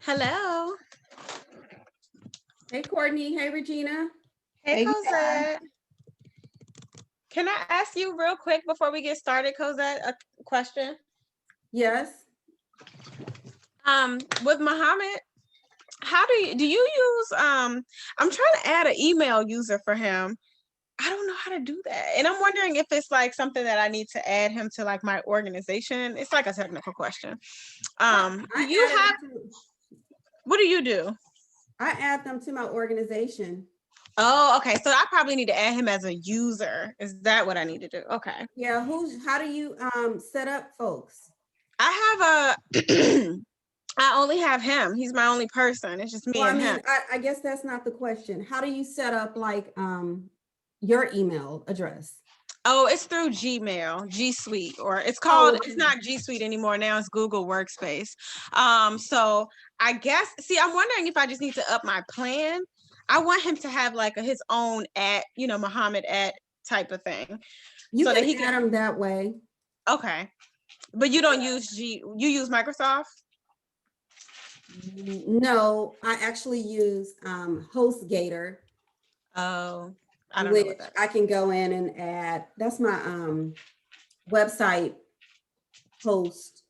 Hello. Hey, Courtney. Hey, Regina. Hey, Cosette. Can I ask you real quick before we get started, Cosette, a question? Yes. With Muhammad, how do you use I'm trying to add an email user for him. I don't know how to do that. And I'm wondering if it's like something that I need to add him to like my organization. It's like a technical question. What do you do? I add them to my organization. Oh, okay. So I probably need to add him as a user. Is that what I need to do? Okay. Yeah. How do you set up folks? I have I only have him. He's my only person. It's just me and him. I guess that's not the question. How do you set up like your email address? Oh, it's through Gmail, G Suite, or it's called, it's not G Suite anymore. Now it's Google Workspace. So I guess, see, I'm wondering if I just need to up my plan. I want him to have like his own Muhammad type of thing. You so can add him that way. Okay. But you don't use you use Microsoft? No, I actually use HostGator. Oh, I don't know what that is. I can go in and add. That's my website host.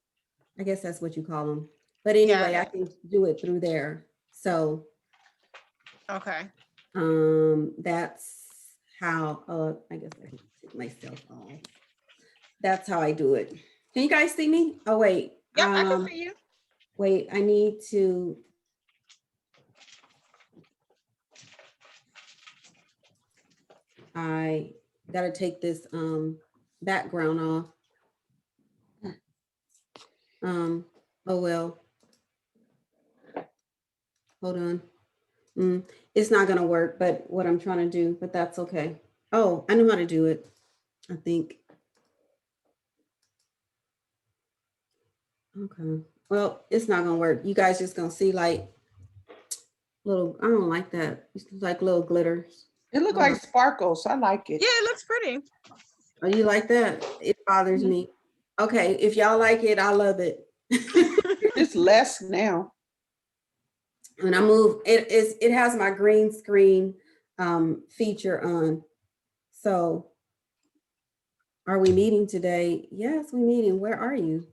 I guess that's what you call them. But anyway, I can do it through there. So okay. That's how I guess I can take myself off. That's how I do it. Can you guys see me? Oh wait. Yep, I can see you. Wait, I need to. I gotta take this background off. Oh well. Hold on. It's not gonna work, but what I'm trying to do, but that's okay. Oh, I know how to do it, I think. Okay. Well, it's not gonna work. You guys just gonna see like little, I don't like that. It's like little glitters. It looks like sparkles. I like it. Yeah, it looks pretty. Oh, you like that? It bothers me. Okay, if y'all like it, I love it. It's less now. When I move, it has my green screen feature on. So are we meeting today? Yes, we meeting. Where are you?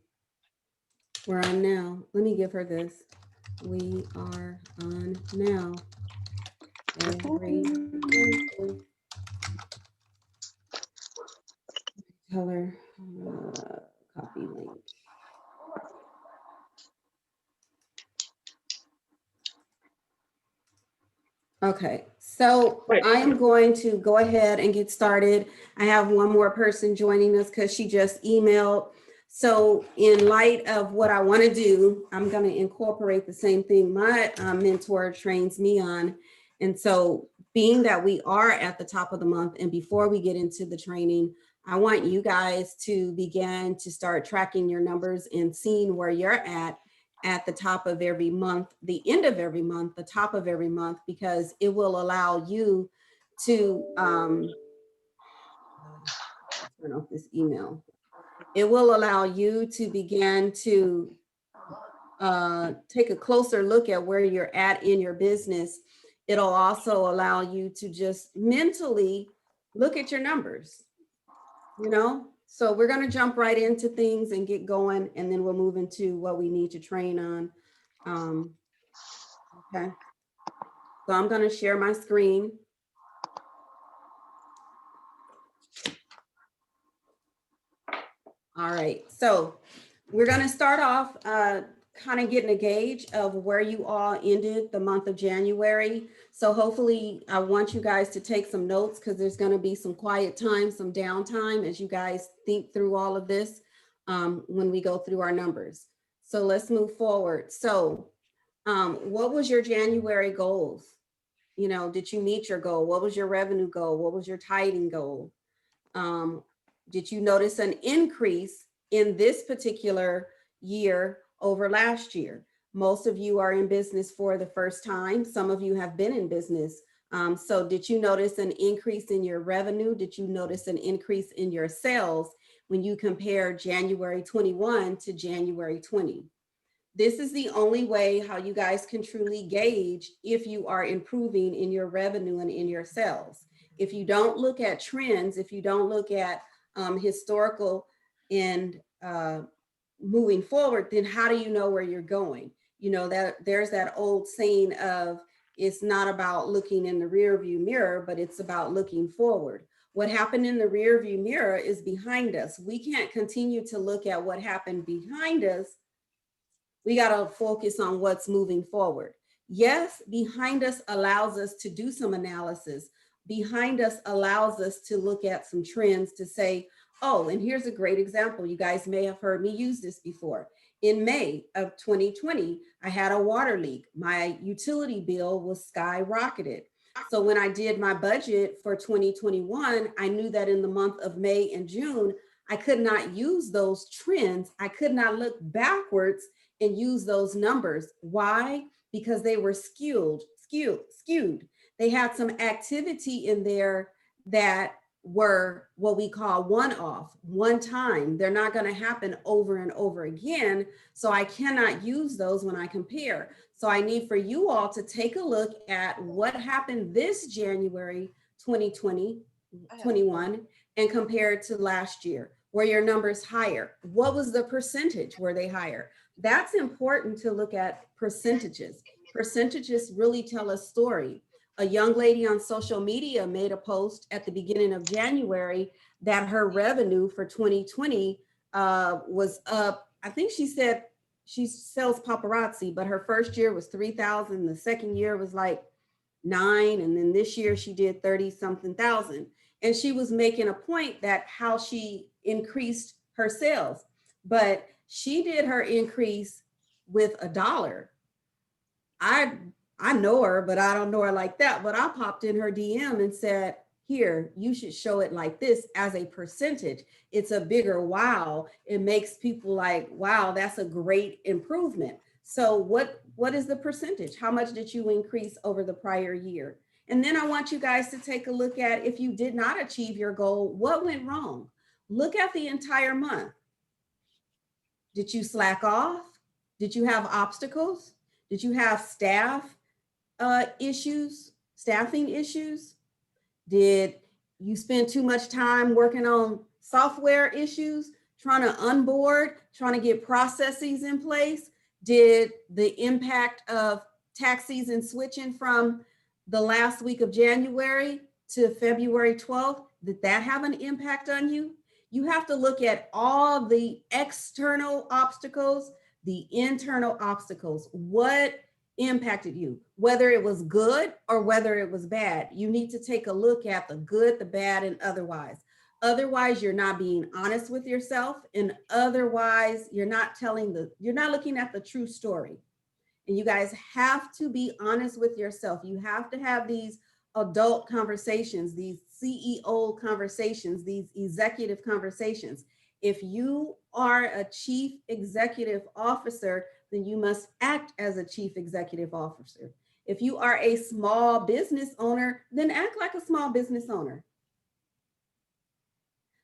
We're on now. Let me give her this. We are on now. Color, copy link. Okay, so I am going to go ahead and get started. I have one more person joining us because she just emailed. So in light of what I want to do, I'm going to incorporate the same thing my mentor trains me on. And so being that we are at the top of the month and before we get into the training, I want you guys to begin to start tracking your numbers and seeing where you're at the top of every month, the end of every month, the top of every month, because it will allow you to turn off this email. It will allow you to begin to take a closer look at where you're at in your business. It'll also allow you to just mentally look at your numbers, you know? So we're going to jump right into things and get going, and then we'll move into what we need to train on. Okay. So I'm going to share my screen. All right. So we're going to start off kind of getting a gauge of where you all ended the month of January. So hopefully I want you guys to take some notes because there's going to be some quiet time, some downtime as you guys think through all of this when we go through our numbers. So let's move forward. So what was your January goals? You know, did you meet your goal? What was your revenue goal? What was your tithing goal? Did you notice an increase in this particular year over last year? Most of you are in business for the first time. Some of you have been in business. So did you notice an increase in your revenue? Did you notice an increase in your sales when you compare January 21 to January 20? This is the only way how you guys can truly gauge if you are improving in your revenue and in your sales. If you don't look at trends, if you don't look at historical and moving forward, then how do you know where you're going? You know, that there's that old saying of it's not about looking in the rear view mirror, but it's about looking forward. What happened in the rear view mirror is behind us. We can't continue to look at what happened behind us. We got to focus on what's moving forward. Yes, behind us allows us to do some analysis. Behind us allows us to look at some trends to say, oh, and here's a great example. You guys may have heard me use this before. In May of 2020, I had a water leak. My utility bill was skyrocketed. So when I did my budget for 2021, I knew that in the month of May and June, I could not use those trends. I could not look backwards and use those numbers. Why? Because they were skewed. They had some activity in there that were what we call one-off, one time. They're not going to happen over and over again. So I cannot use those when I compare. So I need for you all to take a look at what happened this January 2020, 21, and compare it to last year. Were your numbers higher? What was the percentage? Were they higher? That's important to look at percentages. Percentages really tell a story. A young lady on social media made a post at the beginning of January that her revenue for 2020 was up. I think she said she sells paparazzi, but her first year was 3,000. The second year was like 9. And then this year she did 30 something thousand. And she was making a point that how she increased her sales, but she did her increase with $1. I know her, but I don't know her like that. But I popped in her DM and said, here, you should show it like this as a percentage. It's a bigger wow. It makes people like, wow, that's a great improvement. So what is the percentage? How much did you increase over the prior year? And then I want you guys to take a look at if you did not achieve your goal, what went wrong? Look at the entire month. Did you slack off? Did you have obstacles? Did you have staffing issues? Did you spend too much time working on software issues, trying to onboard, trying to get processes in place? Did the impact of tax season switching from the last week of January to February 12th, did that have an impact on you? You have to look at all the external obstacles, the internal obstacles. What impacted you, whether it was good or whether it was bad. You need to take a look at the good, the bad, and otherwise. Otherwise, you're not being honest with yourself, and otherwise, you're not looking at the true story. And you guys have to be honest with yourself. You have to have these adult conversations, these CEO conversations, these executive conversations. If you are a chief executive officer, then you must act as a chief executive officer. If you are a small business owner, then act like a small business owner.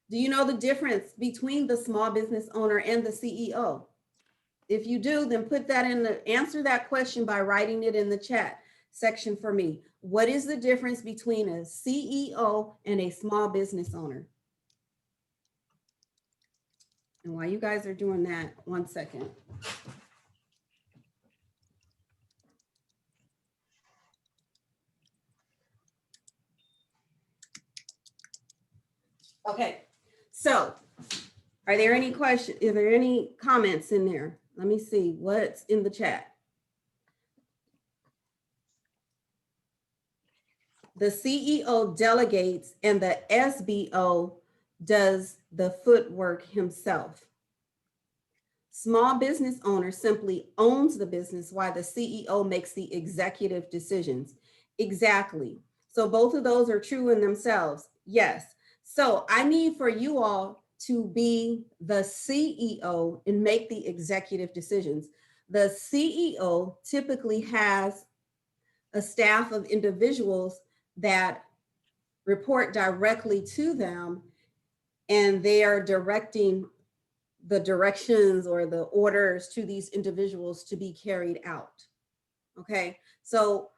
Do you know the difference between the small business owner and the CEO? If you do, then answer that question by writing it in the chat section for me. What is the difference between a CEO and a small business owner? And while you guys are doing that, 1 second. Okay, so are there any questions? Are there any comments in there? Let me see what's in the chat. The CEO delegates and the SBO does the footwork himself. Small business owner simply owns the business while the CEO makes the executive decisions. Exactly. So both of those are true in themselves. Yes. So I need for you all to be the CEO and make the executive decisions. The CEO typically has a staff of individuals that report directly to them, and they are directing the directions or the orders to these individuals to be carried out. Okay, so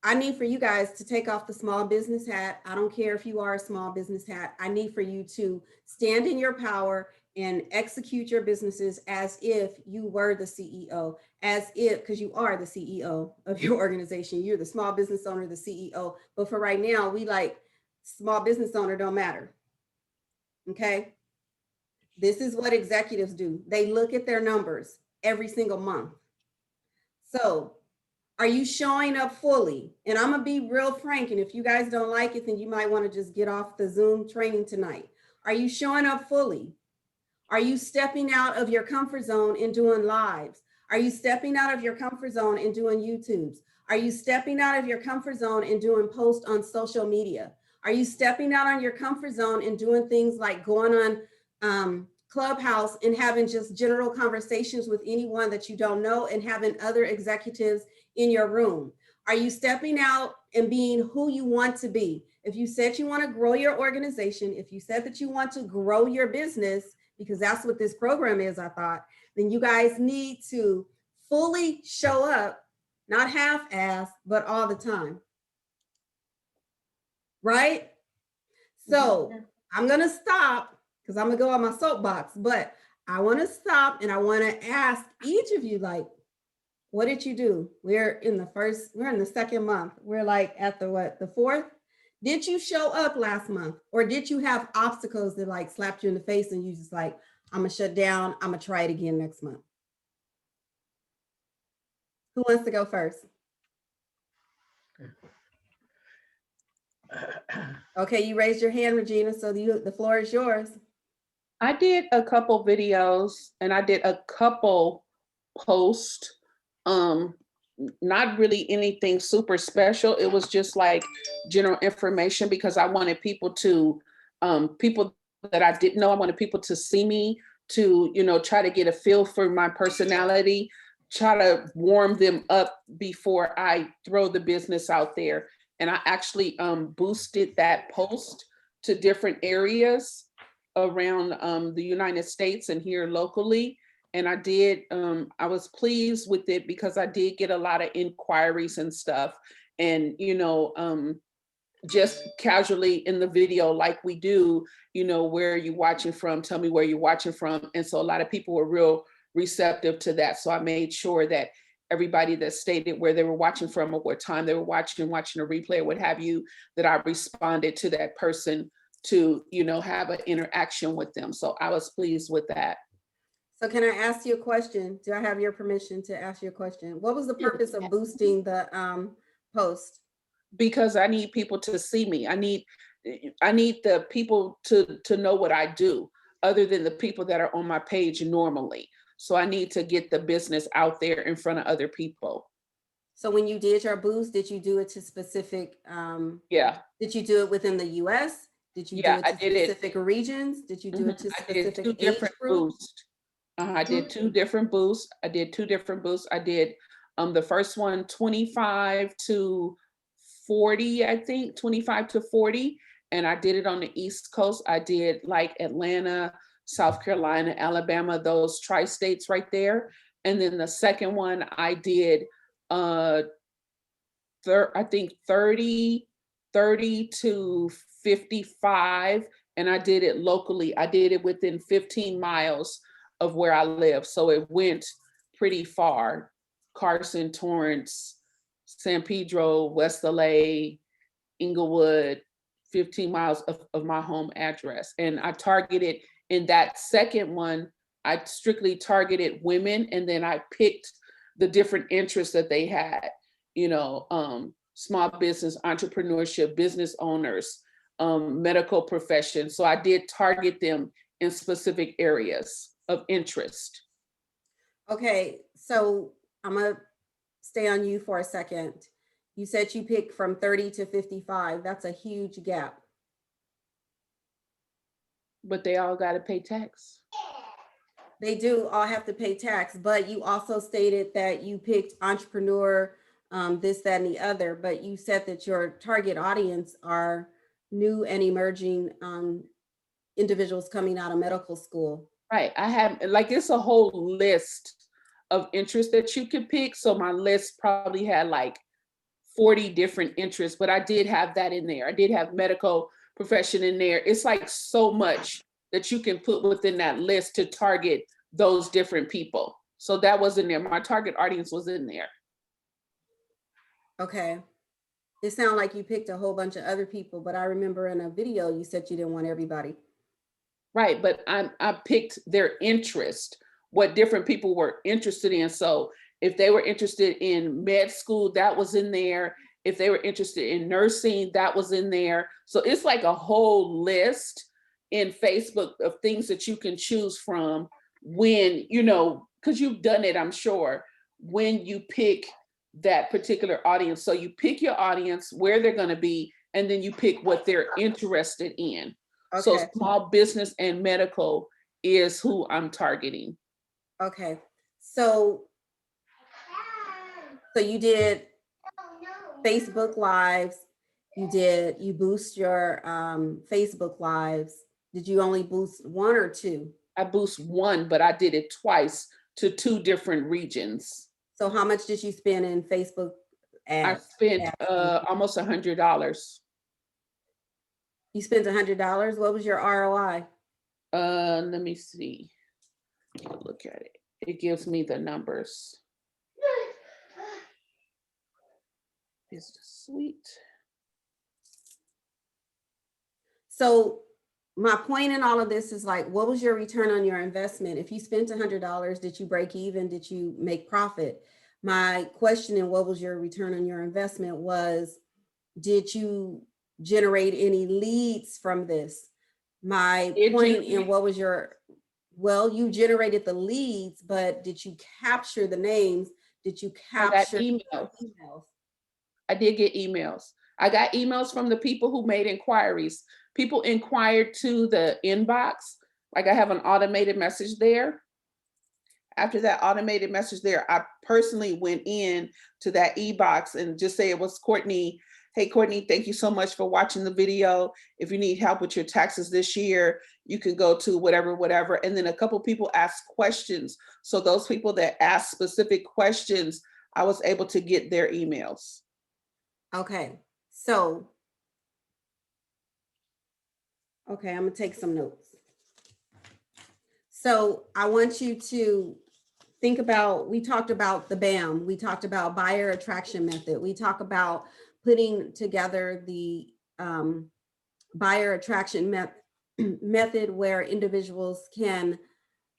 I need for you guys to take off the small business hat. I don't care if you are a small business hat. I need for you to stand in your power and execute your businesses as if you were the CEO, because you are the CEO of your organization. You're the small business owner, the CEO. But for right now, we like small business owner don't matter. Okay. This is what executives do. They look at their numbers every single month. So are you showing up fully? And I'm going to be real frank. And if you guys don't like it, then you might want to just get off the Zoom training tonight. Are you showing up fully? Are you stepping out of your comfort zone and doing lives? Are you stepping out of your comfort zone and doing YouTubes? Are you stepping out of your comfort zone and doing posts on social media? Are you stepping out on your comfort zone and doing things like going on Clubhouse and having just general conversations with anyone that you don't know and having other executives in your room? Are you stepping out and being who you want to be? If you said you want to grow your organization, if you said that you want to grow your business, because that's what this program is, I thought, then you guys need to fully show up, not half-ass, but all the time. Right? So I'm going to stop because I'm going to go on my soapbox, but I want to stop and I want to ask each of you, like, what did you do? We're in the second month. We're like at the fourth. Did you show up last month, or did you have obstacles that like slapped you in the face and you just like, I'm gonna shut down, I'm gonna try it again next month? Who wants to go first? Okay, you raised your hand, Regina, so the floor is yours. I did a couple videos and I did a couple posts. Not really anything super special. It was just like general information because I wanted people that I didn't know, I wanted people to see me, to, try to get a feel for my personality, try to warm them up before I throw the business out there. And I actually boosted that post to different areas around the United States and here locally. And I was pleased with it because I did get a lot of inquiries and stuff. And, just casually in the video, like we do, where are you watching from? Tell me where you're watching from. And so a lot of people were real receptive to that. So I made sure that everybody that stated where they were watching from or what time they were watching a replay or what have you, that I responded to that person to, have an interaction with them. So I was pleased with that. So can I ask you a question? Do I have your permission to ask you a question? What was the purpose of boosting the post? Because I need people to see me. I need the people to know what I do, other than the people that are on my page normally. So I need to get the business out there in front of other people. So when you did your boost, did you do it to specific, Yeah. did you do it within the US? Did you do Yeah, it I to did it. specific regions? Did you do it to I did two specific age different group? boosts. I did two different boosts. I did two different boosts. I did the first one 25 to 40, I think, 25 to 40. And I did it on the East Coast. I did like Atlanta, South Carolina, Alabama, those tri-states right there. And then the second one I did I think 30 to 55, and I did it locally. I did it within 15 miles of where I live. So it went pretty far. Carson, Torrance, San Pedro, West LA, Inglewood, 15 miles of my home address. And I targeted in that second one, I strictly targeted women, and then I picked the different interests that they had, small business, entrepreneurship, business owners, medical profession. So I did target them in specific areas of interest. Okay, so I'm gonna stay on you for a second. You said you picked from 30 to 55. That's a huge gap. But they all got to pay tax. They do all have to pay tax, but you also stated that you picked entrepreneur, this, that, and the other, but you said that your target audience are new and emerging individuals coming out of medical school. Right. I have, like, it's a whole list of interests that you could pick. So my list probably had like 40 different interests, but I did have that in there. I did have medical profession in there. It's like so much that you can put within that list to target those different people. So that was in there. My target audience was in there. Okay. It sounded like you picked a whole bunch of other people, but I remember in a video you said you didn't want everybody. Right, but I picked their interest, what different people were interested in. So if they were interested in med school, that was in there. If they were interested in nursing, that was in there. So it's like a whole list in Facebook of things that you can choose from when, because you've done it, I'm sure, when you pick that particular audience. So you pick your audience, where they're going to be, and then you pick what they're interested in. Okay. So small business and medical is who I'm targeting. Okay. So you did Facebook Lives. You boost your Facebook Lives. Did you only boost one or two? I boost one, but I did it twice to two different regions. So how much did you spend in Facebook ads? I spent almost $100. You spent $100. What was your ROI? Let me see. Look at it. It gives me the numbers. It's sweet. So my point in all of this is like, what was your return on your investment? If you spent $100, did you break even? Did you make profit? My question in what was your return on your investment was, did you generate any leads from this? My point in what was your, well, you generated the leads, but did you capture the names? Did you capture emails? I did get emails. I got emails from the people who made inquiries. People inquired to the inbox. Like I have an automated message there. After that automated message there, I personally went in to that e-box and just say it was Courtney. Hey, Courtney, thank you so much for watching the video. If you need help with your taxes this year, you can go to whatever. And then a couple people asked questions. So those people that asked specific questions, I was able to get their emails. Okay, so, okay, I'm gonna take some notes. So I want you to think about, we talked about the BAM, we talked about buyer attraction method, we talk about putting together the buyer attraction method where individuals can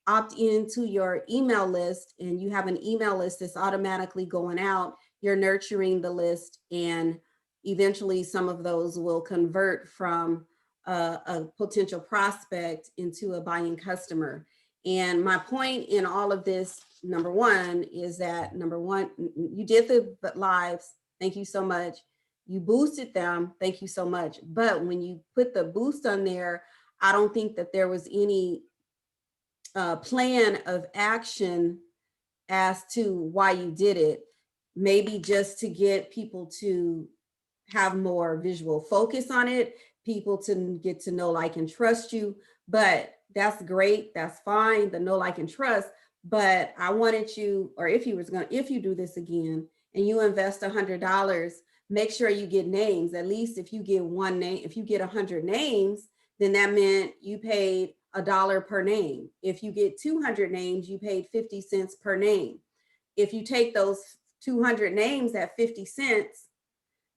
opt into your email list and you have an email list that's automatically going out, you're nurturing the list, and eventually some of those will convert from a potential prospect into a buying customer. And my point in all of this, number one, is that you did the lives. Thank you so much. You boosted them. Thank you so much. But when you put the boost on there, I don't think that there was any plan of action as to why you did it. Maybe just to get people to have more visual focus on it, people to get to know, like, and trust you. But that's great. That's fine. The know, like, and trust. But I wanted you, or if you do this again and you invest $100, make sure you get names. At least if you get one name, if you get 100 names, then that meant you paid $1 per name. If you get 200 names, you paid 50 cents per name. If you take those 200 names at 50 cents,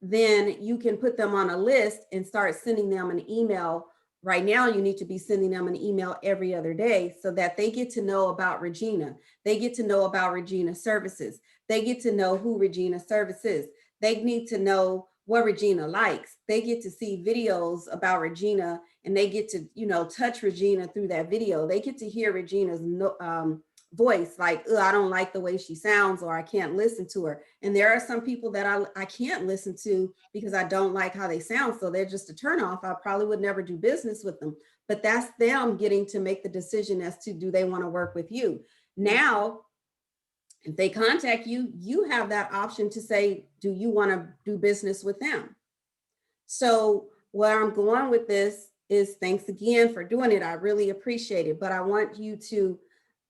then you can put them on a list and start sending them an email. Right now, you need to be sending them an email every other day so that they get to know about Regina. They get to know about Regina services. They get to know who Regina services. They need to know what Regina likes. They get to see videos about Regina, and they get to, touch Regina through that video. They get to hear Regina's voice, like, I don't like the way she sounds, or I can't listen to her. And there are some people that I can't listen to because I don't like how they sound. So they're just a turnoff. I probably would never do business with them. But that's them getting to make the decision as to, do they want to work with you? Now, if they contact you, you have that option to say, do you want to do business with them? So where I'm going with this is, thanks again for doing it. I really appreciate it. But I want you to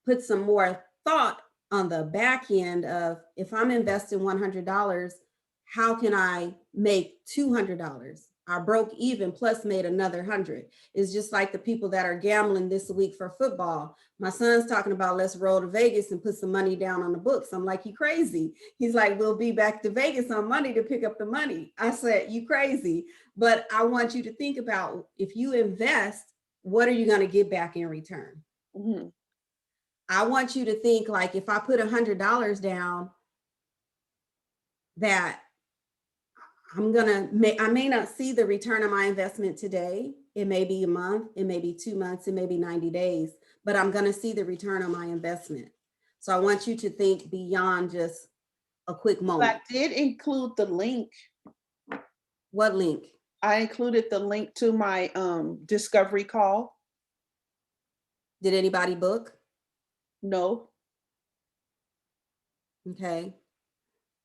put some more thought on the back end of, if I'm investing $100, how can I make $200? I broke even plus made another 100. It's just like the people that are gambling this week for football. My son's talking about, let's roll to Vegas and put some money down on the books. I'm like, you crazy. He's like, we'll be back to Vegas on Monday to pick up the money. I said, you crazy. But I want you to think about, if you invest, what are you going to get back in return? Mm-hmm. I want you to think, like, if I put $100 down, that I may not see the return on my investment today. It may be a month, it may be 2 months, it may be 90 days, but I'm going to see the return on my investment. So I want you to think beyond just a quick moment. I did include the link. What link? I included the link to my discovery call. Did anybody book? No. Okay.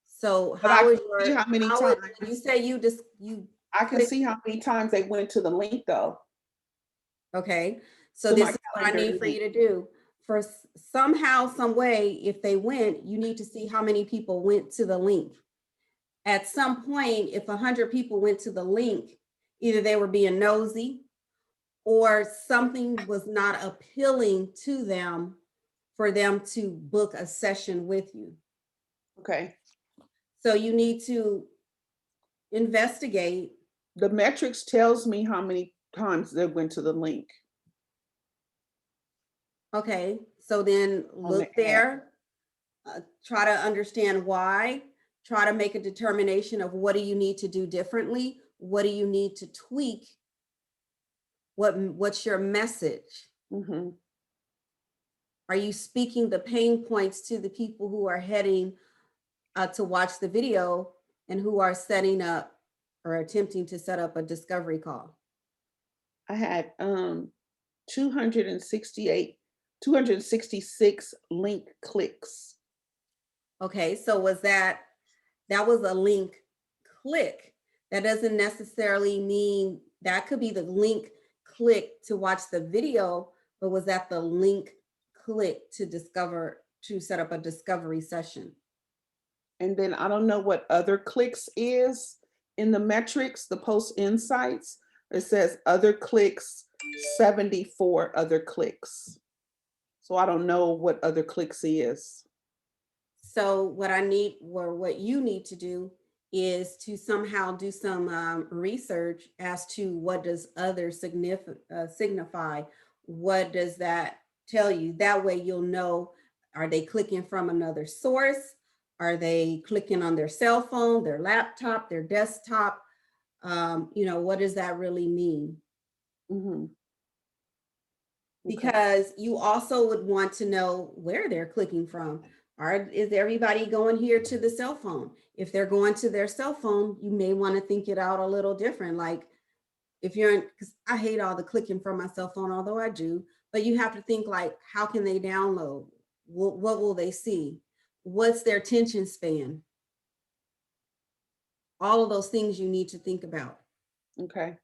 So But how is see how many times you say you I can see how many times they went to the link though. Okay. So this is what I need for you to do. For somehow, some way, if they went, you need to see how many people went to the link. At some point, if 100 people went to the link, either they were being nosy or something was not appealing to them for them to book a session with you. Okay. So you need to investigate. The metrics tells me how many times they went to the link. Okay, so then look there, try to understand why, try to make a determination of, what do you need to do differently? What do you need to tweak? What's your message? Mm-hmm. Are you speaking the pain points to the people who are heading to watch the video and who are setting up or attempting to set up a discovery call? I had 266 link clicks. Okay, so that was a link click. That doesn't necessarily mean, that could be the link click to watch the video, but was that the link click to set up a discovery session? And then I don't know what other clicks is in the metrics, the post insights. It says other clicks, 74 other clicks. So I don't know what other clicks is. So what you need to do is to somehow do some research as to, what does other signify? What does that tell you. That way you'll know, are they clicking from another source? Are they clicking on their cell phone, their laptop, their desktop? What does that really mean? Mhm. Okay. Because you also would want to know where they're clicking from. Is everybody going here to the cell phone? If they're going to their cell phone, you may want to think it out a little different. Like if you're in, because I hate all the clicking from my cell phone, although I do, but you have to think like, how can they download? What will they see? What's their attention span? All of those things you need to think about. Okay.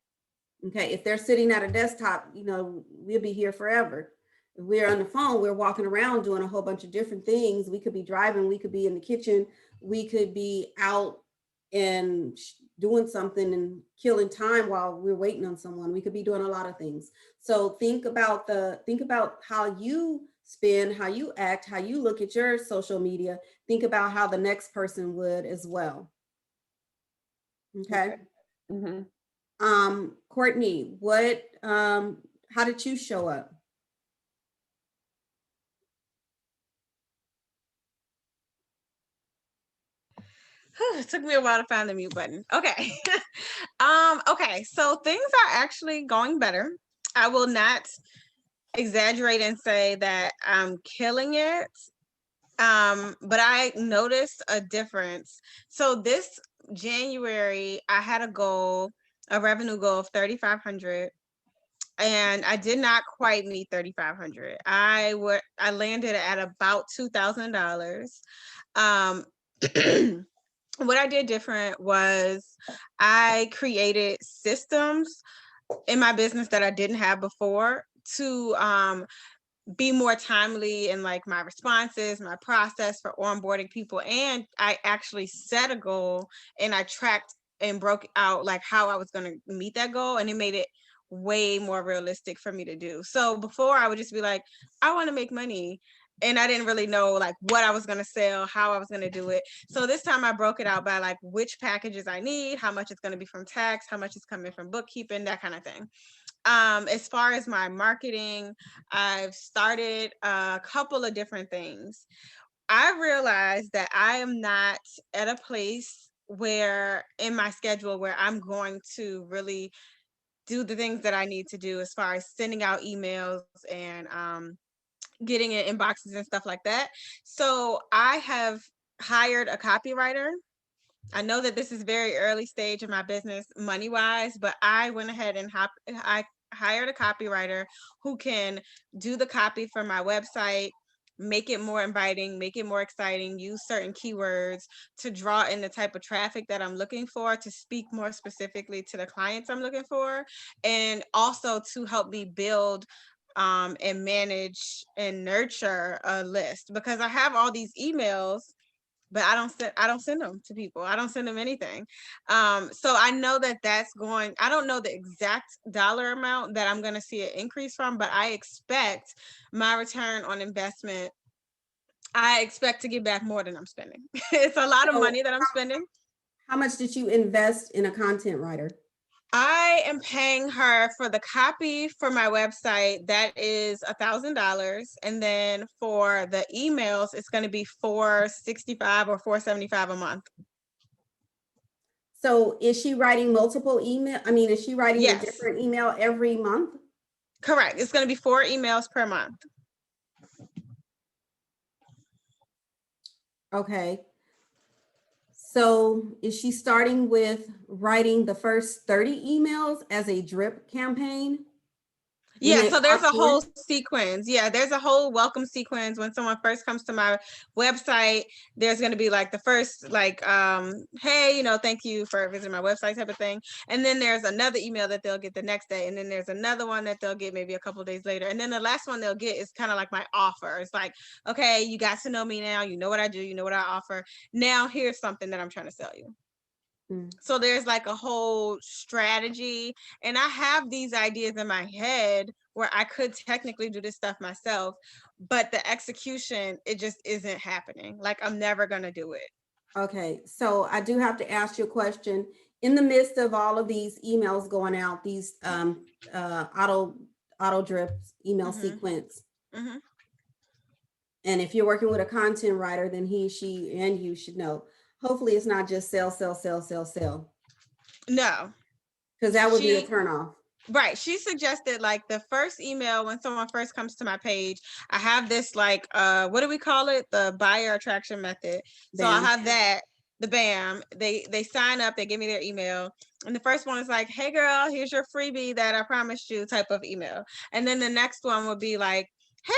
Okay, if they're sitting at a desktop, we'll be here forever. If we're on the phone, we're walking around doing a whole bunch of different things. We could be driving, we could be in the kitchen, we could be out and doing something and killing time while we're waiting on someone. We could be doing a lot of things. So think about how you spend, how you act, how you look at your social media. Think about how the next person would as well. Okay. Mhm. Courtney, how did you show up? It took me a while to find the mute button. Okay. Okay, so things are actually going better. I will not exaggerate and say that I'm killing it. But I noticed a difference. So this January, I had a revenue goal of 3,500, and I did not quite meet 3,500. I landed at about $2,000. What I did different was I created systems in my business that I didn't have before to be more timely in like my responses, my process for onboarding people. And I actually set a goal and I tracked and broke out like how I was going to meet that goal. And it made it way more realistic for me to do. So before I would just be like, I want to make money. And I didn't really know like what I was going to sell, how I was going to do it. So this time I broke it out by like which packages I need, how much it's going to be from tax, how much is coming from bookkeeping, that kind of thing. As far as my marketing, I've started a couple of different things. I realized that I am not at a place where in my schedule where I'm going to really do the things that I need to do as far as sending out emails and getting in inboxes and stuff like that. So I have hired a copywriter. I know that this is very early stage in my business money wise, but I went ahead and I hired a copywriter who can do the copy for my website, make it more inviting, make it more exciting, use certain keywords to draw in the type of traffic that I'm looking for, to speak more specifically to the clients I'm looking for, and also to help me build and manage and nurture a list, because I have all these emails, but I don't send them to people. I don't send them anything. So I know that I don't know the exact dollar amount that I'm going to see an increase from, but I expect my return on investment. I expect to get back more than I'm spending. It's a lot of So money that I'm spending. how much did you invest in a content writer? I am paying her for the copy for my website. That is $1,000. And then for the emails, it's going to be $465 or $475 a month. So is she writing multiple email? I mean, is she writing a Yes. different email every month? Correct. It's going to be 4 emails per month. Okay. So is she starting with writing the first 30 emails as a drip campaign? Yeah, so there's a whole sequence. Yeah, there's a whole welcome sequence. When someone first comes to my website, there's going to be like the first hey, thank you for visiting my website type of thing. And then there's another email that they'll get the next day. And then there's another one that they'll get maybe a couple of days later. And then the last one they'll get is kind of like my offer. It's like, okay, you got to know me now. You know what I do. You know what I offer. Now here's something that I'm trying to sell you. So there's like a whole strategy, and I have these ideas in my head where I could technically do this stuff myself, but the execution, it just isn't happening. Like I'm never going to do it. Okay, so I do have to ask you a question. In the midst of all of these emails going out, these auto drip email sequence, Mm-hmm. And if you're working with a content writer, then he, she, and you should know. Hopefully it's not just sell, sell, sell, sell, sell. No. Because that would be a She turnoff. Right. She suggested like the first email when someone first comes to my page, I have this like what do we call it? The buyer attraction method. So I Bam. have that, the BAM. They sign up, they give me their email. And the first one is like, hey girl, here's your freebie that I promised you type of email. And then the next one would be like,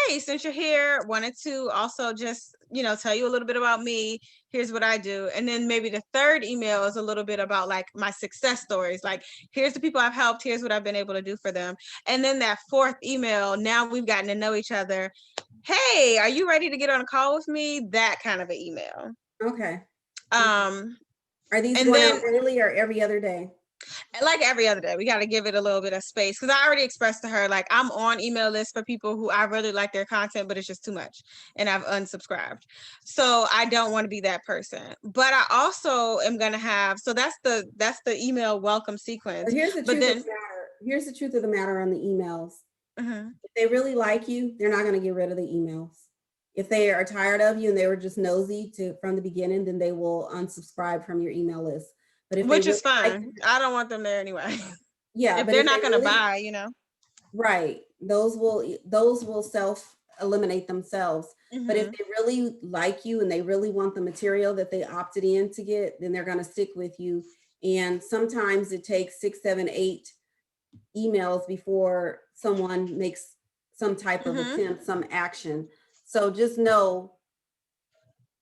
hey, since you're here, wanted to also just, tell you a little bit about me. Here's what I do. And then maybe the third email is a little bit about like my success stories. Like, here's the people I've helped. Here's what I've been able to do for them. And then that fourth email, now we've gotten to know each other. Hey, are you ready to get on a call with me? That kind of an email. Okay. Um, Are these and going then out daily or every other day? like every other day, we got to give it a little bit of space, because I already expressed to her like I'm on email lists for people who I really like their content, but it's just too much and I've unsubscribed. So I don't want to be that person. But I also am gonna have, so that's the email welcome sequence. But here's the But truth of then the matter. Here's the truth of the matter on the emails. mhm. If they really like you, they're not going to get rid of the emails. If they are tired of you and they were just nosy from the beginning, then they will unsubscribe from your email list. But if they Which is really like fine. I don't want them there anyway. yeah, If but they're if they not gonna really buy. right, those will self eliminate themselves. But if Mhm. they really like you and they really want the material that they opted in to get, then they're going to stick with you. And sometimes it takes 6, 7, 8 emails before someone makes some type of Mhm. attempt, some action. So just know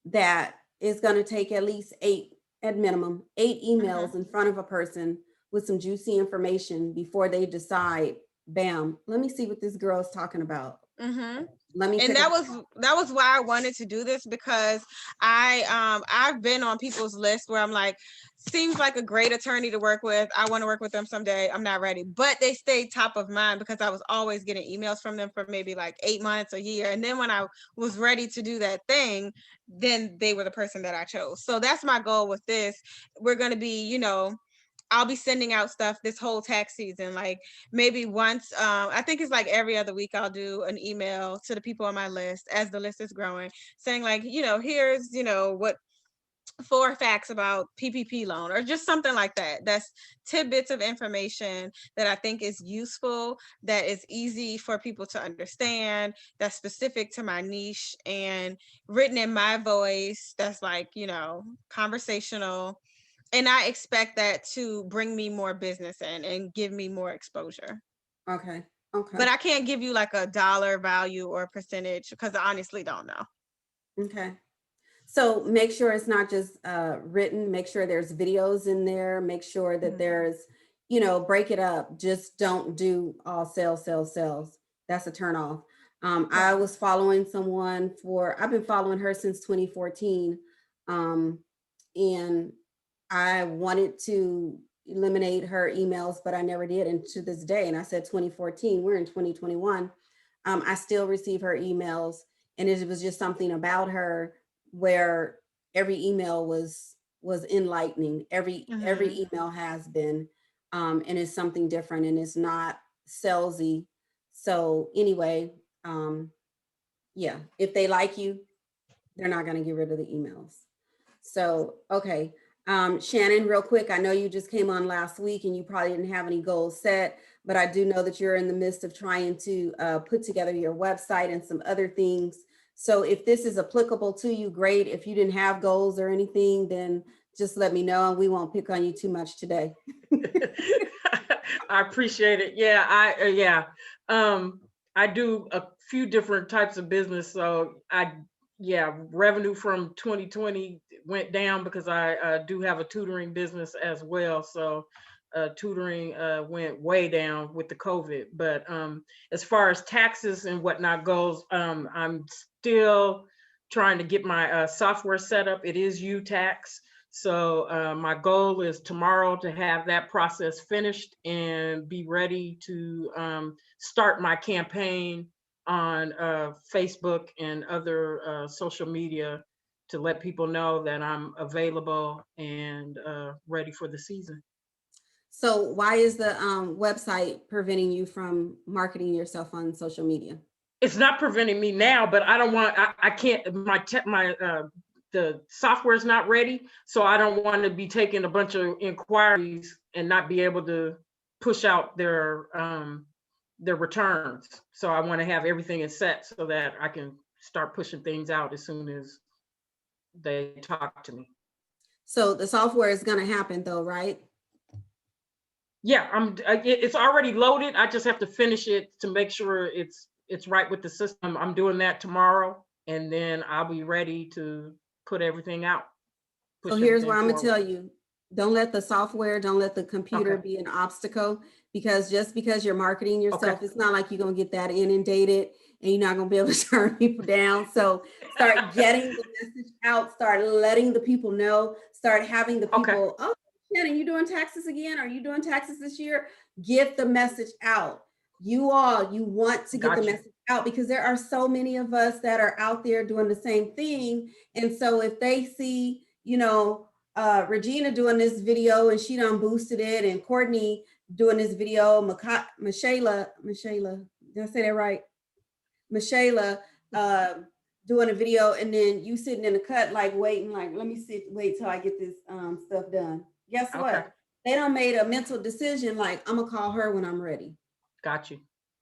that it's going to take at least 8, at minimum, 8 emails Mhm. in front of a person with some juicy information before they decide, bam, let me see what this girl is talking about. Mhm. Let me And pick up. that was why I wanted to do this, because I've been on people's list where I'm like, seems like a great attorney to work with. I want to work with them someday. I'm not ready, but they stayed top of mind because I was always getting emails from them for maybe like 8 months, a year. And then when I was ready to do that thing, then they were the person that I chose. So that's my goal with this. We're going to be, I'll be sending out stuff this whole tax season. Like maybe once, I think it's like every other week, I'll do an email to the people on my list as the list is growing, saying like, here's, what 4 facts about PPP loan, or just something like that. That's tidbits of information that I think is useful, that is easy for people to understand, that's specific to my niche and written in my voice. That's like, conversational. And I expect that to bring me more business in and give me more exposure. Okay. Okay. But I can't give you like a dollar value or percentage because I honestly don't know. Okay. So make sure it's not just written, make sure there's videos in there, make sure that there's, break it up. Just don't do all sales, sales, sales. That's a turn off. I was following someone I've been following her since 2014. And I wanted to eliminate her emails, but I never did. And to this day, and I said 2014, we're in 2021. I still receive her emails. And it was just something about her where every email was enlightening. Every email has been, and it's something different, and it's not salesy. So anyway, yeah, if they like you, they're not going to get rid of the emails. So okay, Shannon, real quick, I know you just came on last week and you probably didn't have any goals set, but I do know that you're in the midst of trying to put together your website and some other things. So if this is applicable to you, great. If you didn't have goals or anything, then just let me know and we won't pick on you too much today. I appreciate it. Yeah, I do a few different types of business. So revenue from 2020 went down because I do have a tutoring business as well. So tutoring went way down with the COVID. But as far as taxes and whatnot goes, I'm still trying to get my software set up. It is UTax. So my goal is tomorrow to have that process finished and be ready to start my campaign on Facebook and other social media to let people know that I'm available and ready for the season. So why is the website preventing you from marketing yourself on social media? it's not preventing me now, but I don't want, I can't, the software is not ready. So I don't want to be taking a bunch of inquiries and not be able to push out their returns. So I want to have everything is set so that I can start pushing things out as soon as they talk to me. So the software is going to happen though, right? Yeah, it's already loaded. I just have to finish it to make sure it's right with the system. I'm doing that tomorrow, and then I'll be ready to put everything out. So here's what I'm gonna tell you. Don't let the software, don't let the computer be an obstacle, because just because you're marketing yourself, it's not like you're gonna get that inundated and you're not gonna be able to turn people down. So start getting the message out, start letting the people know, start having the people, oh, Shannon, you doing taxes again? Are you doing taxes this year? Get the message out. You want to get the message out, because there are so many of us that are out there doing the same thing. And so if they see, you know, Regina doing this video and she done boosted it, and Courtney doing this video, Michaela, did I say that right? Michaela doing a video, and then you sitting in the cut like waiting, like, let me wait till I get this stuff done. Guess what? They done made a mental decision, like, I'm gonna call her when I'm ready. Got you.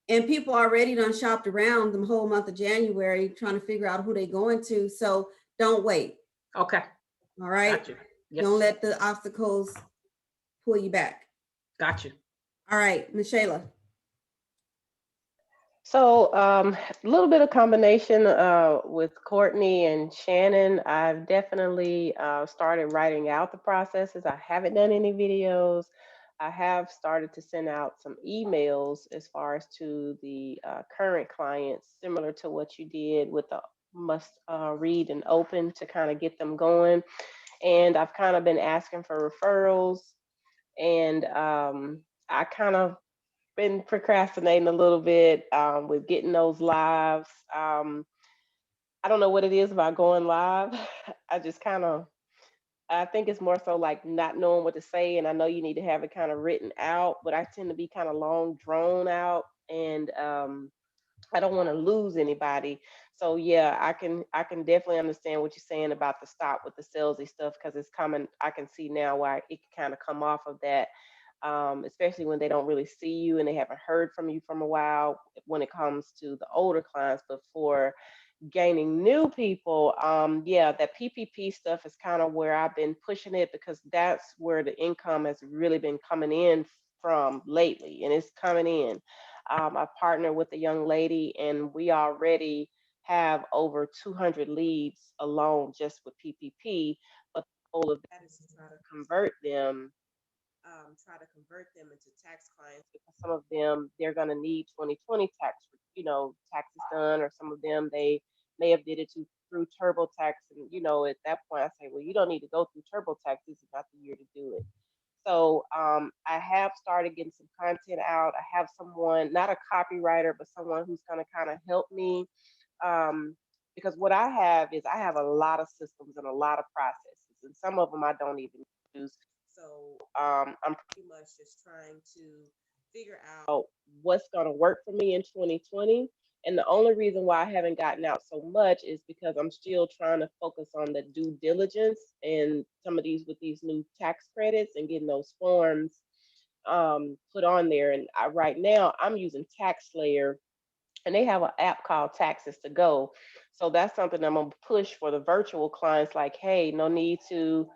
And people already done shopped around the whole month of January trying to figure out who they going to. So don't wait. Okay. All right. Got you. Yes. Don't let the obstacles pull you back. Got you. All right, Michaela. So a little bit of combination with Courtney and Shannon. I've definitely started writing out the processes. I haven't done any videos. I have started to send out some emails as far as to the current clients, similar to what you did with the must read and open, to kind of get them going. And I've kind of been asking for referrals, and I kind of been procrastinating a little bit with getting those lives. I don't know what it is about going live. I just kind of, I think it's more so like not knowing what to say. And I know you need to have it kind of written out, but I tend to be kind of long drawn out, and I don't want to lose anybody. So yeah, I can definitely understand what you're saying about the stop with the salesy stuff, because it's coming. I can see now why it can kind of come off of that, especially when they don't really see you and they haven't heard from you from a while when it comes to the older clients. But for gaining new people, yeah, that PPP stuff is kind of where I've been pushing it, because that's where the income has really been coming in from lately, and it's coming in. I partnered with a young lady, and we already have over 200 leads alone just with PPP. But the goal of that is to try to convert them into tax clients, because some of them, they're going to need 2020 tax, taxes done, or some of them, they may have did it through TurboTax. And, at that point I say, well, you don't need to go through TurboTax. This is not the year to do it. So I have started getting some content out. I have someone, not a copywriter, but someone who's going to kind of help me. Because what I have a lot of systems and a lot of processes, and some of them I don't even use. So I'm pretty much just trying to figure out what's going to work for me in 2020. And the only reason why I haven't gotten out so much is because I'm still trying to focus on the due diligence and some of these with these new tax credits and getting those forms put on there. And right now I'm using TaxSlayer, and they have an app called Taxes to Go. So that's something I'm gonna push for the virtual clients. Like, hey, no need to,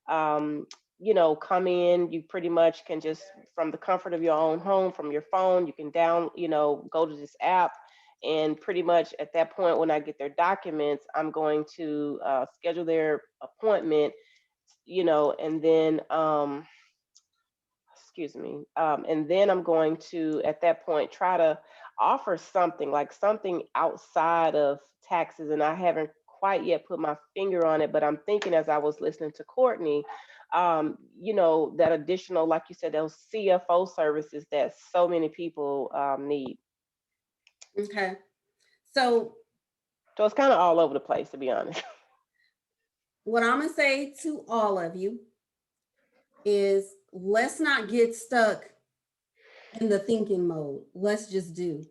come in. You pretty much can just, from the comfort of your own home, from your phone, you can go to this app, and pretty much at that point, when I get their documents, I'm going to schedule their appointment, and then excuse me. And then I'm going to, at that point, try to offer something, like something outside of taxes. And I haven't quite yet put my finger on it, but I'm thinking, as I was listening to Courtney, that additional, like you said, those CFO services that so many people need. Okay. So it's kind of all over the place, to be honest. What I'm going to say to all of you is, let's not get stuck in the thinking mode. Let's just do.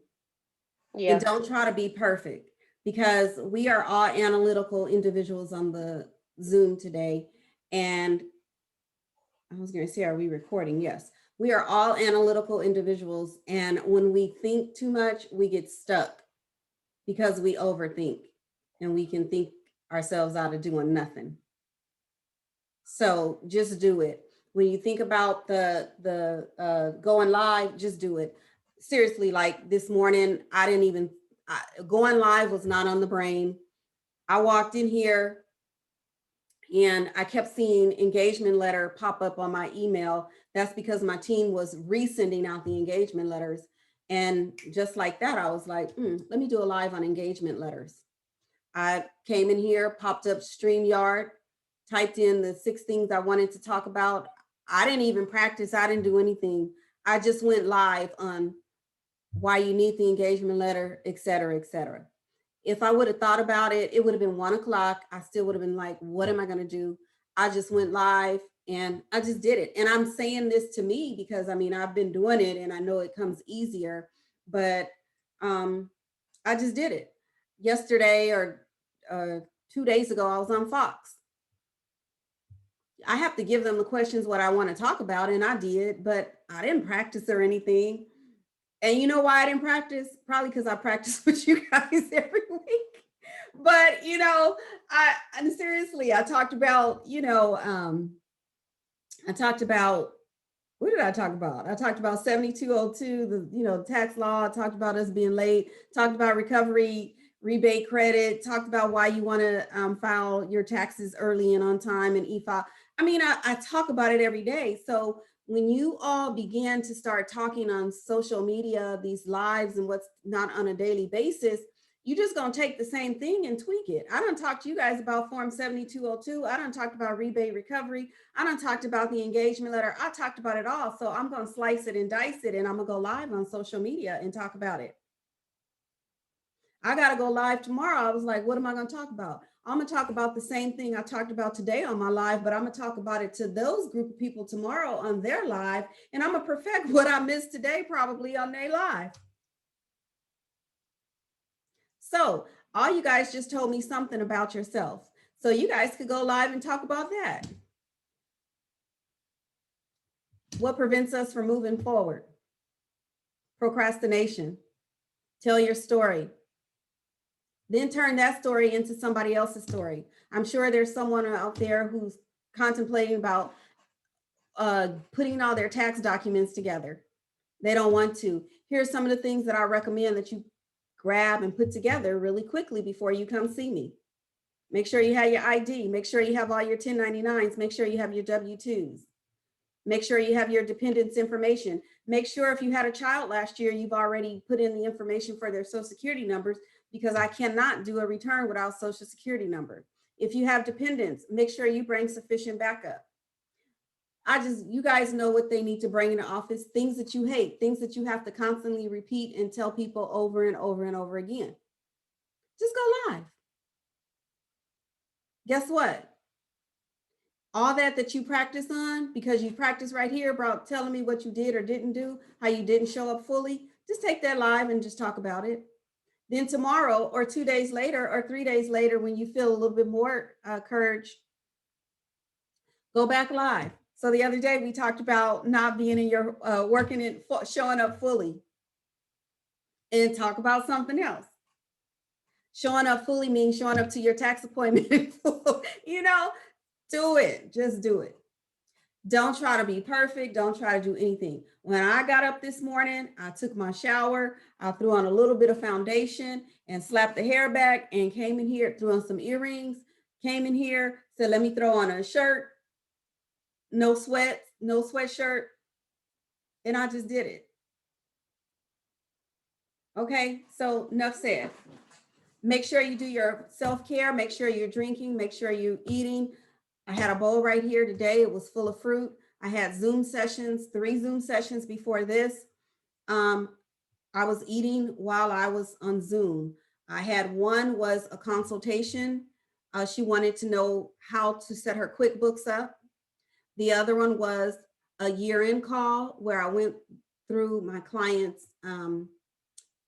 Yeah. And don't try to be perfect, because we are all analytical individuals on the Zoom today. And I was going to say, are we recording? Yes. We are all analytical individuals. And when we think too much, we get stuck because we overthink, and we can think ourselves out of doing nothing. So just do it. When you think about the going live, just do it. Seriously, like this morning, I didn't even, going live was not on the brain. I walked in here and I kept seeing engagement letter pop up on my email. That's because my team was resending out the engagement letters. And just like that, I was like, let me do a live on engagement letters. I came in here, popped up StreamYard, typed in the 6 things I wanted to talk about. I didn't even practice. I didn't do anything. I just went live on why you need the engagement letter, et cetera, et cetera. If I would have thought about it, it would have been 1 o'clock. I still would have been like, what am I going to do? I just went live and I just did it. And I'm saying this to me because I mean, I've been doing it and I know it comes easier, but I just did it. Yesterday or 2 days ago, I was on Fox. I have to give them the questions what I want to talk about, and I did, but I didn't practice or anything. And you know why I didn't practice? Probably because I practice with you guys every week. But you know, and seriously, I talked about, I talked about, what did I talk about? I talked about 7202, the tax law. I talked about us being late, talked about recovery, rebate credit, talked about why you want to file your taxes early and on time, and e-file. I mean, I talk about it every day. So when you all began to start talking on social media, these lives and what's not on a daily basis, you just gonna take the same thing and tweak it. I don't talk to you guys about Form 7202. I don't talk about rebate recovery. I don't talked about the engagement letter. I talked about it all. So I'm gonna slice it and dice it, and I'm gonna go live on social media and talk about it. I gotta go live tomorrow. I was like, what am I gonna talk about? I'm gonna talk about the same thing I talked about today on my live, but I'm gonna talk about it to those group of people tomorrow on their live, and I'm gonna perfect what I missed today probably on their live. So all you guys just told me something about yourself. So you guys could go live and talk about that. What prevents us from moving forward? Procrastination. Tell your story. Then turn that story into somebody else's story. I'm sure there's someone out there who's contemplating about putting all their tax documents together. They don't want to. Here's some of the things that I recommend that you grab and put together really quickly before you come see me. Make sure you have your ID. Make sure you have all your 1099s. Make sure you have your W-2s. Make sure you have your dependents information. Make sure if you had a child last year, you've already put in the information for their social security numbers, because I cannot do a return without social security number. If you have dependents, make sure you bring sufficient backup. You guys know what they need to bring in the office, things that you hate, things that you have to constantly repeat and tell people over and over and over again. Just go live. Guess what? All that you practice on, because you practice right here about telling me what you did or didn't do, how you didn't show up fully, just take that live and just talk about it. Then tomorrow or 2 days later or 3 days later, when you feel a little bit more courage, go back live. So the other day we talked about not being in your showing up fully, and talk about something else. Showing up fully means showing up to your tax appointment. Do it. Just do it. Don't try to be perfect. Don't try to do anything. When I got up this morning, I took my shower, I threw on a little bit of foundation and slapped the hair back, and came in here, threw on some earrings, came in here, said, let me throw on a shirt, no sweat, no sweatshirt. And I just did it. Okay, so enough said. Make sure you do your self-care. Make sure you're drinking. Make sure you're eating. I had a bowl right here today. It was full of fruit. I had Zoom sessions, 3 Zoom sessions before this. I was eating while I was on Zoom. I had one was a consultation. She wanted to know how to set her QuickBooks up. The other one was a year-end call where I went through my client's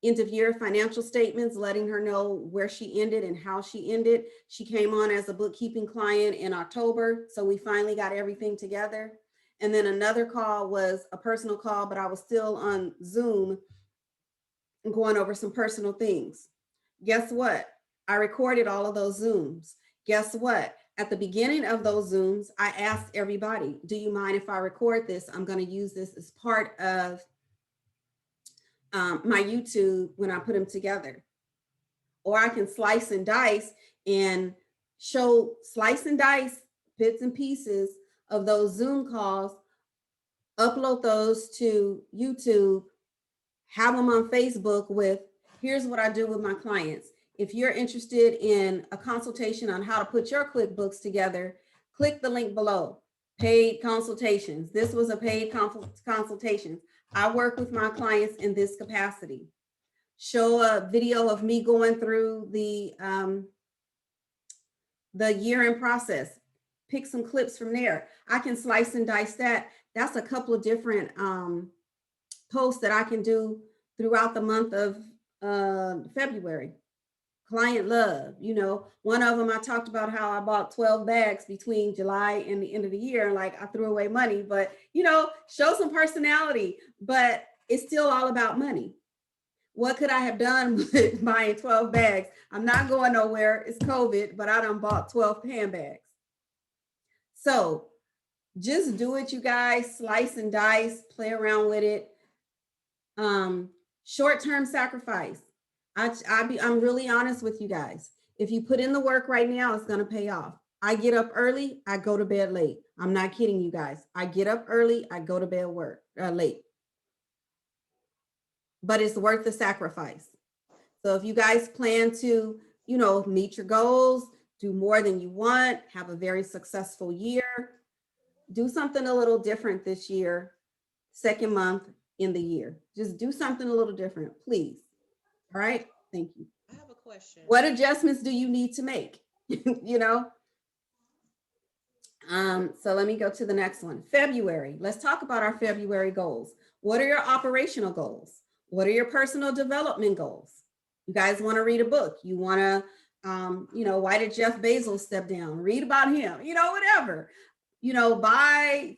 end of year financial statements, letting her know where she ended and how she ended. She came on as a bookkeeping client in October, so we finally got everything together. And then another call was a personal call, but I was still on Zoom going over some personal things. Guess what? I recorded all of those Zooms. Guess what? At the beginning of those Zooms, I asked everybody, do you mind if I record this? I'm going to use this as part of my YouTube when I put them together. Or I can slice and dice and show slice and dice bits and pieces of those Zoom calls, upload those to YouTube, have them on Facebook with, here's what I do with my clients. If you're interested in a consultation on how to put your QuickBooks together, click the link below. Paid consultations. This was a paid consultation. I work with my clients in this capacity. Show a video of me going through the year-end process. Pick some clips from there. I can slice and dice that. That's a couple of different posts that I can do throughout the month of February. Client love, you know, one of them I talked about how I bought 12 bags between July and the end of the year. Like I threw away money, but you know, show some personality, but it's still all about money. What could I have done with buying 12 bags? I'm not going nowhere. It's COVID, but I done bought 12 handbags. So just do it, you guys. Slice and dice, play around with it. Short-term sacrifice. I'm really honest with you guys. If you put in the work right now, it's going to pay off. I get up early, I go to bed late. I'm not kidding you guys. I get up early, I go to bed late. But it's worth the sacrifice. So if you guys plan to, you know, meet your goals, do more than you want, have a very successful year, do something a little different this year, second month in the year. Just do something a little different, please. All right. Thank you. I have a question. What adjustments do you need to make? You know? So let me go to the next one. February. Let's talk about our February goals. What are your operational goals? What are your personal development goals? You guys want to read a book. You want to, you know, why did Jeff Bezos step down? Read about him, you know, whatever. You know,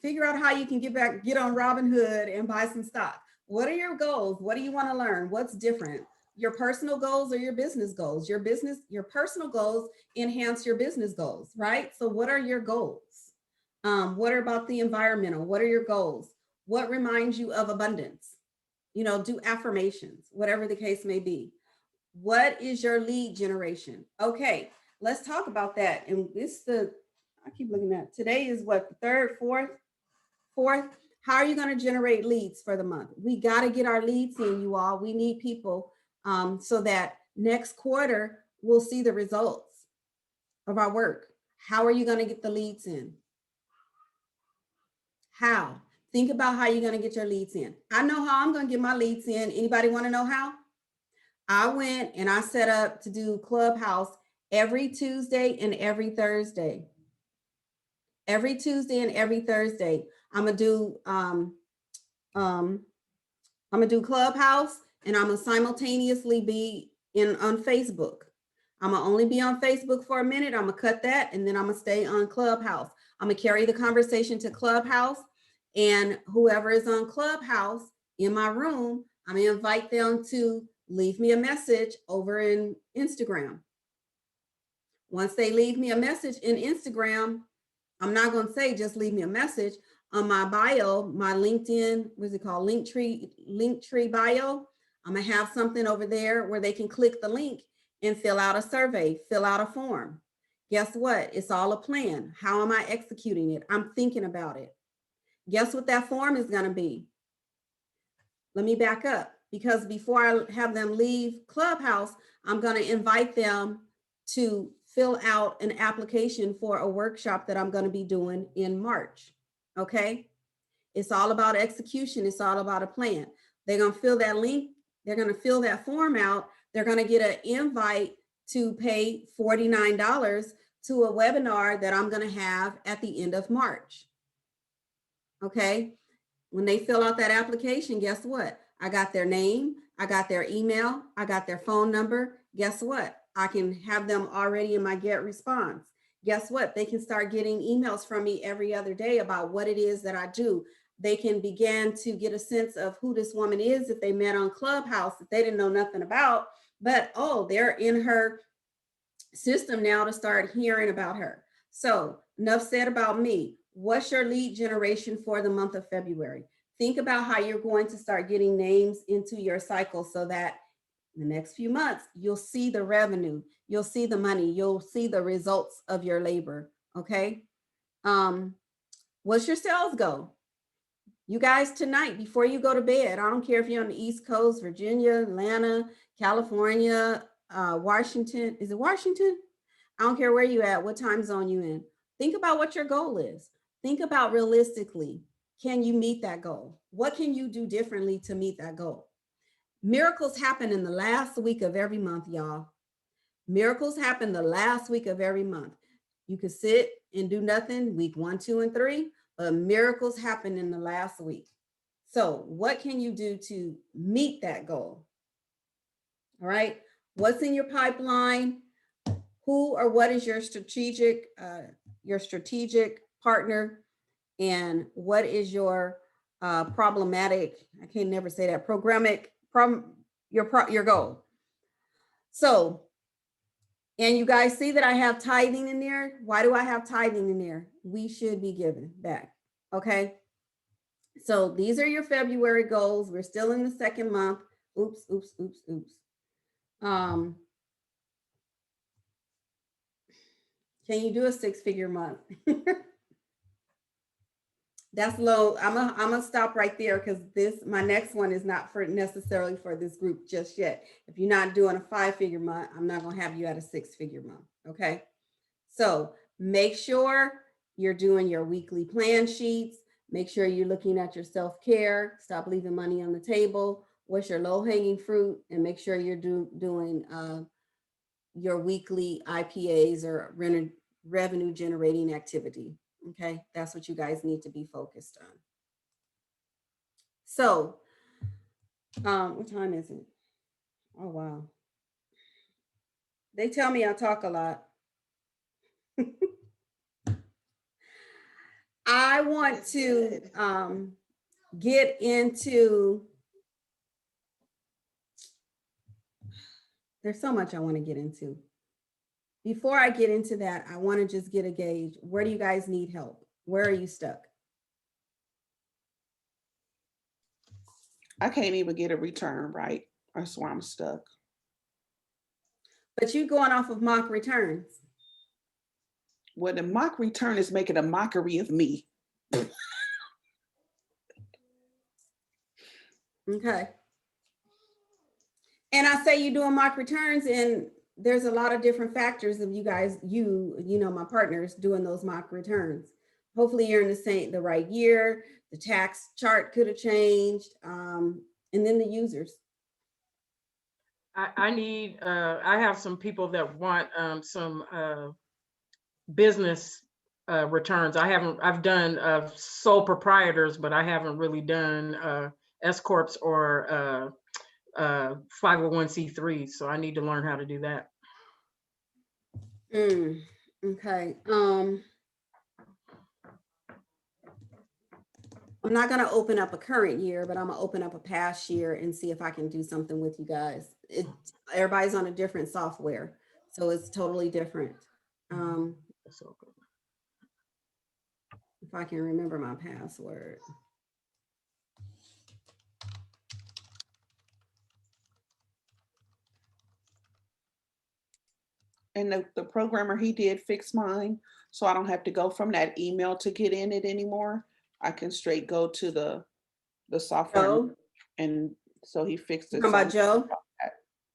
figure out how you can get on Robinhood and buy some stock. What are your goals? What do you want to learn? What's different? Your personal goals or your business goals? Your personal goals enhance your business goals, right? So what are your goals? What are about the environmental? What are your goals? What reminds you of abundance? You know, do affirmations, whatever the case may be. What is your lead generation? Okay, let's talk about that. And I keep looking at, today is what, the third, fourth? How are you going to generate leads for the month? We got to get our leads in, you all. We need people so that next quarter we'll see the results of our work. How are you going to get the leads in? How? Think about how you're going to get your leads in. I know how I'm going to get my leads in. Anybody want to know how? I went and I set up to do Clubhouse every Tuesday and every Thursday. Every Tuesday and every Thursday. I'm gonna do Clubhouse, and I'm gonna simultaneously be on Facebook. I'm gonna only be on Facebook for a minute. I'm gonna cut that, and then I'm gonna stay on Clubhouse. I'm gonna carry the conversation to Clubhouse, and whoever is on Clubhouse in my room, I'm gonna invite them to leave me a message over in Instagram. Once they leave me a message in Instagram, I'm not going to say just leave me a message. On my bio, my LinkedIn, what's it called? Linktree bio. I'm going to have something over there where they can click the link and fill out a survey, fill out a form. Guess what? It's all a plan. How am I executing it? I'm thinking about it. Guess what that form is going to be? Let me back up, because before I have them leave Clubhouse, I'm going to invite them to fill out an application for a workshop that I'm going to be doing in March. Okay. It's all about execution. It's all about a plan. They're going to fill that link. They're going to fill that form out. They're going to get an invite to pay $49 to a webinar that I'm going to have at the end of March. Okay. When they fill out that application, guess what? I got their name, I got their email, I got their phone number. Guess what? I can have them already in my get response. Guess what? They can start getting emails from me every other day about what it is that I do. They can begin to get a sense of who this woman is if they met on Clubhouse that they didn't know nothing about, but oh, they're in her system now to start hearing about her. So enough said about me. What's your lead generation for the month of February? Think about how you're going to start getting names into your cycle so that in the next few months, you'll see the revenue, you'll see the money, you'll see the results of your labor. Okay. What's your sales goal? You guys tonight, before you go to bed, I don't care if you're on the East Coast, Virginia, Atlanta, California, Washington. Is it Washington? I don't care where you at, what time zone you in. Think about what your goal is. Think about realistically, can you meet that goal? What can you do differently to meet that goal? Miracles happen in the last week of every month, y'all. Miracles happen the last week of every month. You could sit and do nothing week 1, 2, and 3, but miracles happen in the last week. So what can you do to meet that goal? All right. What's in your pipeline? Who or what is your strategic partner? And what is your problematic, I can never say that, your goal. So, and you guys see that I have tithing in there. Why do I have tithing in there? We should be giving back. Okay. So these are your February goals. We're still in the second month. Oops. Can you do a 6-figure month? That's low. I'm gonna stop right there because my next one is not for necessarily for this group just yet. If you're not doing a 5-figure month, I'm not gonna have you at a 6-figure month. Okay. So make sure you're doing your weekly plan sheets. Make sure you're looking at your self-care. Stop leaving money on the table. What's your low-hanging fruit? And make sure you're doing your weekly IPAs or revenue generating activity. Okay, that's what you guys need to be focused on. So, what time is it? Oh, wow. They tell me I talk a lot. I want to get into, there's so much I want to get into. Before I get into that, I want to just get a gauge. Where do you guys need help? Where are you stuck? I can't even get a return right. That's why I'm stuck. But you going off of mock returns. Well, the mock return is making a mockery of me. Okay. And I say you're doing mock returns, and there's a lot of different factors of you guys, you know, my partners doing those mock returns. Hopefully you're in the right year. The tax chart could have changed. And then the users. I have some people that want some business returns. I've done sole proprietors, but I haven't really done S corps or 501c3. So I need to learn how to do that. Okay. I'm not going to open up a current year, but I'm going to open up a past year and see if I can do something with you guys. Everybody's on a different software, so it's totally different. If I can remember my password. And the programmer, he did fix mine, so I don't have to go from that email to get in it anymore. I can straight go to the software. Joe? And so he fixed it. Talking about Joe?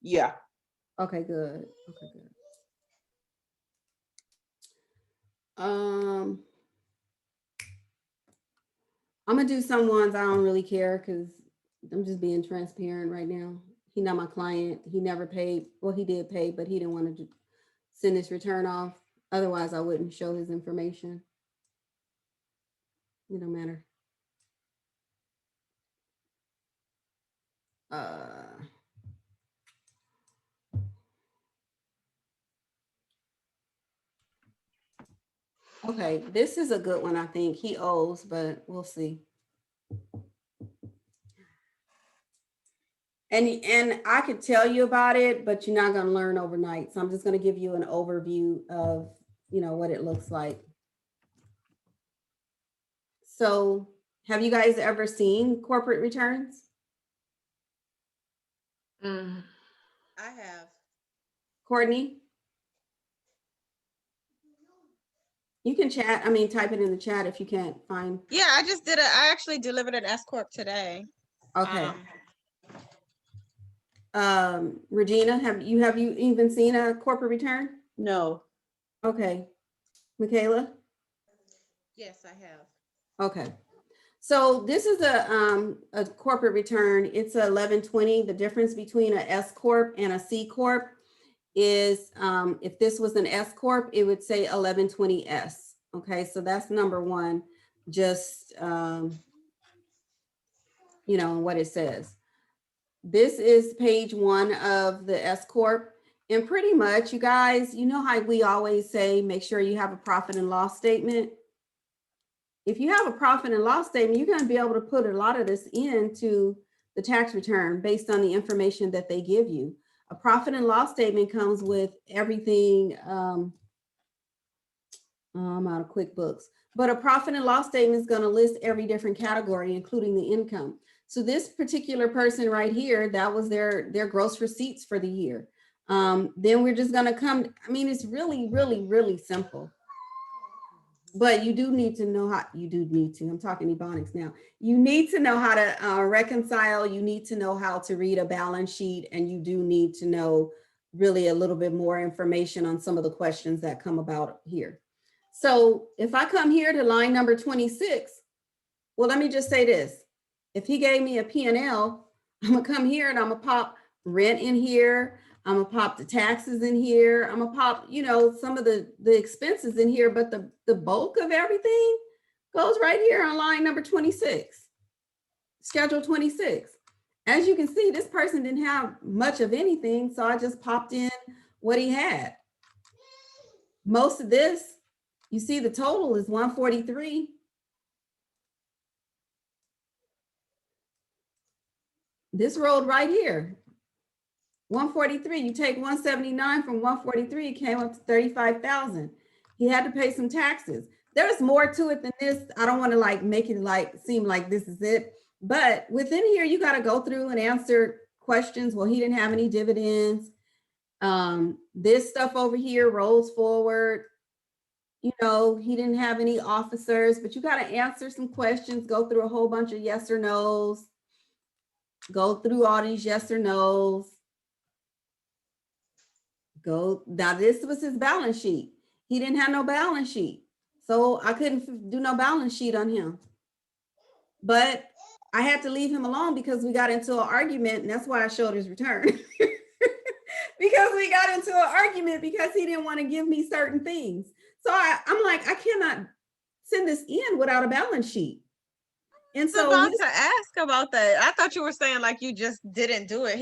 Yeah. Okay, good. Okay, good. I'm gonna do some ones I don't really care because I'm just being transparent right now. He's not my client. He never paid. Well, he did pay, but he didn't want to send his return off. Otherwise, I wouldn't show his information. It don't matter. Okay, this is a good one. I think he owes, but we'll see. And I could tell you about it, but you're not going to learn overnight. So I'm just going to give you an overview of, what it looks like. So have you guys ever seen corporate returns? Mm. I have. Courtney? You can chat. I mean, type it in the chat if you can't find. Yeah, I actually delivered an S Corp today. Okay. Regina, have you even seen a corporate return? No. Okay. Michaela? Yes, I have. Okay. So this is a corporate return. It's a 1120. The difference between a S Corp and a C Corp is if this was an S Corp, it would say 1120S. Okay, so that's number one, just, what it says. This is page one of the S Corp. And pretty much, you guys, you know how we always say, make sure you have a profit and loss statement. If you have a profit and loss statement, you're going to be able to put a lot of this into the tax return based on the information that they give you. A profit and loss statement comes with everything. I'm out of QuickBooks, but a profit and loss statement is going to list every different category, including the income. So this particular person right here, that was their gross receipts for the year. Then we're just going to come. I mean, it's really, really, really simple. But you do need to know how, I'm talking Ebonics now. You need to know how to reconcile. You need to know how to read a balance sheet, and you do need to know really a little bit more information on some of the questions that come about here. So if I come here to line number 26, well, let me just say this. If he gave me a P&L, I'm gonna come here and I'm gonna pop rent in here. I'm gonna pop the taxes in here. I'm gonna pop, some of the expenses in here, but the bulk of everything goes right here on line number 26, schedule 26. As you can see, this person didn't have much of anything, so I just popped in what he had. Most of this, you see the total is 143. This road right here, 143, you take 179 from 143, it came up to 35,000. He had to pay some taxes. There's more to it than this. I don't want to make it seem like this is it, but within here, you got to go through and answer questions. Well, he didn't have any dividends. This stuff over here rolls forward. He didn't have any officers, but you got to answer some questions, go through a whole bunch of yes or no's, go through all these yes or no's. Now this was his balance sheet. He didn't have no balance sheet. So I couldn't do no balance sheet on him. But I had to leave him alone because we got into an argument, and that's why I showed his return. Because we got into an argument because he didn't want to give me certain things. So I'm like, I cannot send this in without a balance sheet. And so I was about to ask about that. I thought you were saying like you just didn't do it.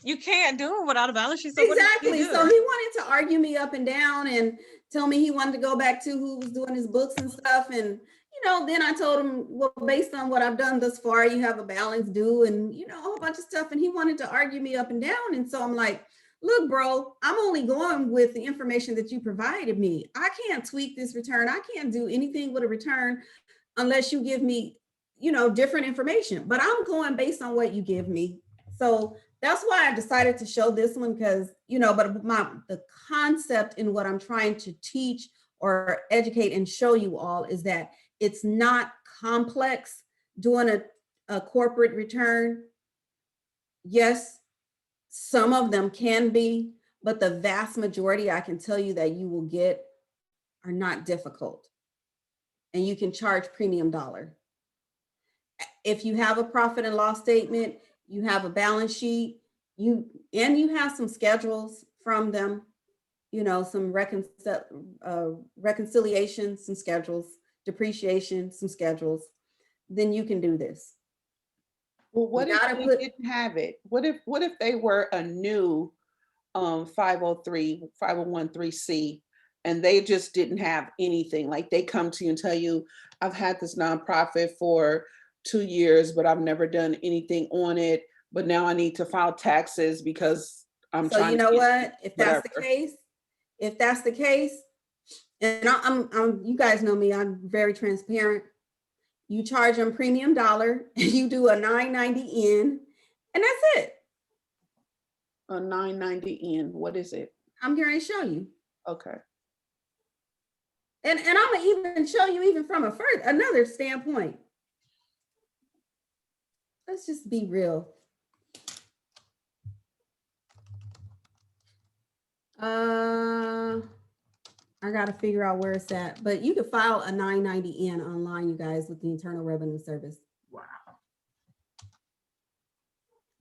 You can't do it without a balance sheet. So exactly. So he wanted to argue me up and down and tell me he wanted to go back to who was doing his books and stuff. And, then I told him, well, based on what I've done thus far, you have a balance due and, a whole bunch of stuff. And he wanted to argue me up and down. And so I'm like, look, bro, I'm only going with the information that you provided me. I can't tweak this return. I can't do anything with a return unless you give me, different information. But I'm going based on what you give me. So that's why I decided to show this one because, but the concept in what I'm trying to teach or educate and show you all is that it's not complex doing a corporate return. Yes, some of them can be, but the vast majority I can tell you that you will get are not difficult. And you can charge premium dollar. If you have a profit and loss statement, you have a balance sheet, you have some schedules from them, some reconciliation, some schedules, depreciation, some schedules, then you can do this. Well, what You if gotta they put- didn't have it? What if they were a new 503, 501(c), and they just didn't have anything? Like they come to you and tell you, I've had this nonprofit for 2 years, but I've never done anything on it. But now I need to file taxes because I'm So trying you to know get what? If that's the whatever. case, and I'm you guys know me, I'm very transparent. You charge them premium dollar, and you do a $9.90 in, and that's it. A 990 in, what is it? I'm going to show you. Okay. And I'm gonna even show you even from another standpoint. Let's just be real. I gotta figure out where it's at, but you can file a 990 in online, you guys, with the Internal Revenue Service. Wow.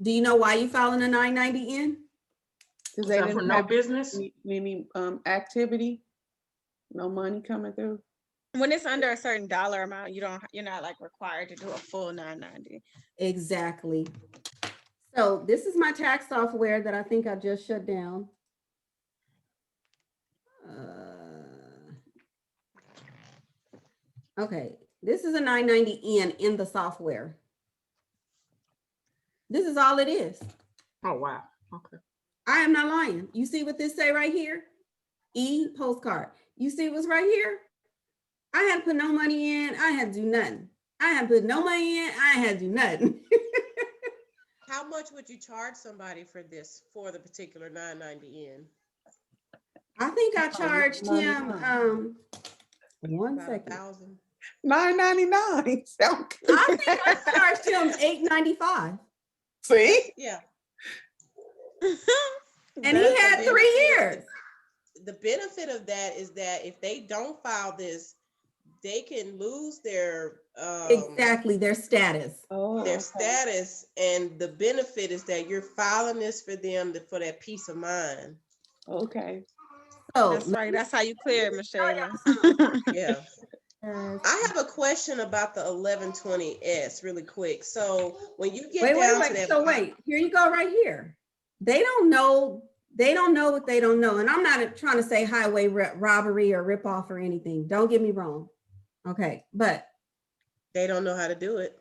Do you know why you filing a 990 in? Because Is they that for didn't no have business? any activity, no money coming through. When it's under a certain dollar amount, you're not like required to do a full 990. Exactly. So this is my tax software that I think I just shut down. Okay, this is a 990 in the software. This is all it is. Oh, wow. Okay. I am not lying. You see what this say right here? E postcard. You see what's right here? I had to put no money in. I had to do nothing. I had to put no money in. I had to do nothing. How much would you charge somebody for this, for the particular 990 in? I think I charged him, one About second. 1,000. $9.99. I think I charged him $8.95. See? Yeah. And he had 3 years. The benefit of that is that if they don't file this, they can lose their Exactly, their status. Oh, their okay. status, and the benefit is that you're filing this for them for that peace of mind. Okay. So That's right. That's how you clear it, Michelle. Yeah. I have a question about the 1120S really quick. So when you get down to that, So wait, here you go right here. They don't know what they don't know. And I'm not trying to say highway robbery or rip off or anything. Don't get me wrong. Okay, but they don't know how to do it.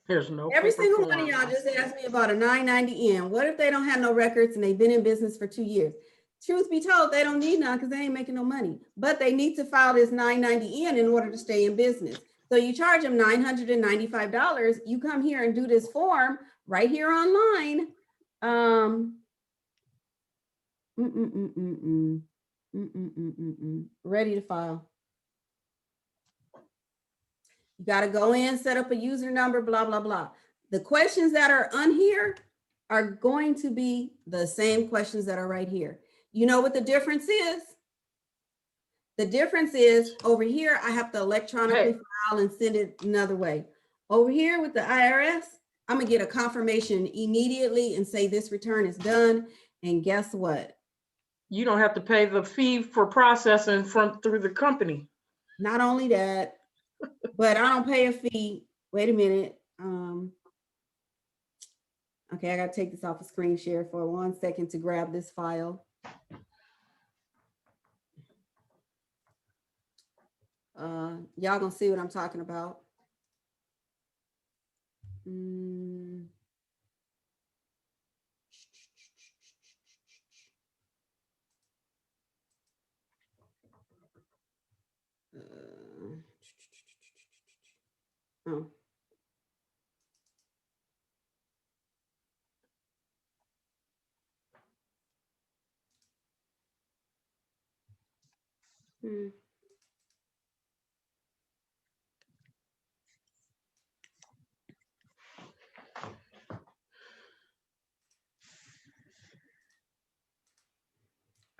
There's no every paper single one of form. y'all just asked me about a 990 in. What if they don't have no records and they've been in business for 2 years? Truth be told, they don't need none because they ain't making no money. But they need to file this 990 in order to stay in business. So you charge them $995. You come here and do this form right here online. Ready to file. You got to go in, set up a user number, blah, blah, blah. The questions that are on here are going to be the same questions that are right here. You know what the difference is? The difference is over here, I have to electronically file and send it another way. Over here with the IRS, I'm gonna get a confirmation immediately and say this return is done. And guess what? You don't have to pay the fee for processing through the company. Not only that, but I don't pay a fee. Wait a minute. Okay, I gotta take this off a screen share for 1 second to grab this file. Y'all gonna see what I'm talking about. Oh.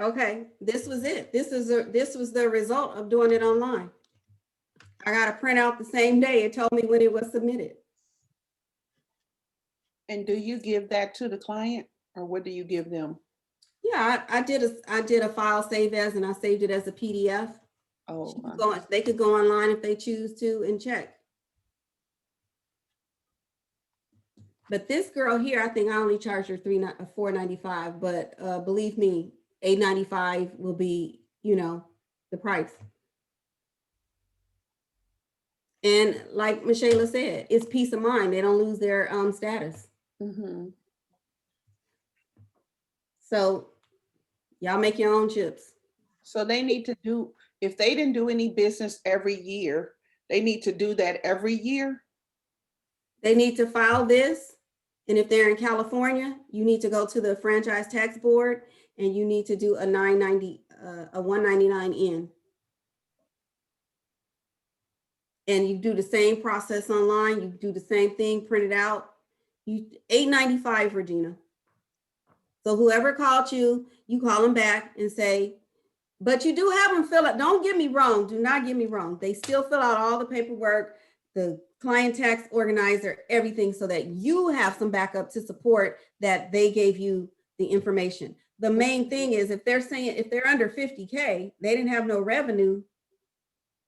Okay, this was it. This was the result of doing it online. I got to print out the same day. It told me when it was submitted. And do you give that to the client, or what do you give them? Yeah, I did a file save as, and I saved it as a PDF. Oh, They could go online if they choose to and check. But this girl here, I think I only charged her $4.95, but believe me, $8.95 will be, the price. And like Michelle said, it's peace of mind. They don't lose their status. Mm-hmm. So y'all make your own chips. So they need to do, if they didn't do any business every year, they need to do that every year. They need to file this. And if they're in California, you need to go to the franchise tax board and you need to do a 199N. And you do the same process online. You do the same thing, print it out. You $8.95, Regina. So whoever called you, you call them back and say, but you do have them fill out. Don't get me wrong. Do not get me wrong. They still fill out all the paperwork, the client tax organizer, everything, so that you have some backup to support that they gave you the information. The main thing is if they're under 50K, they didn't have no revenue,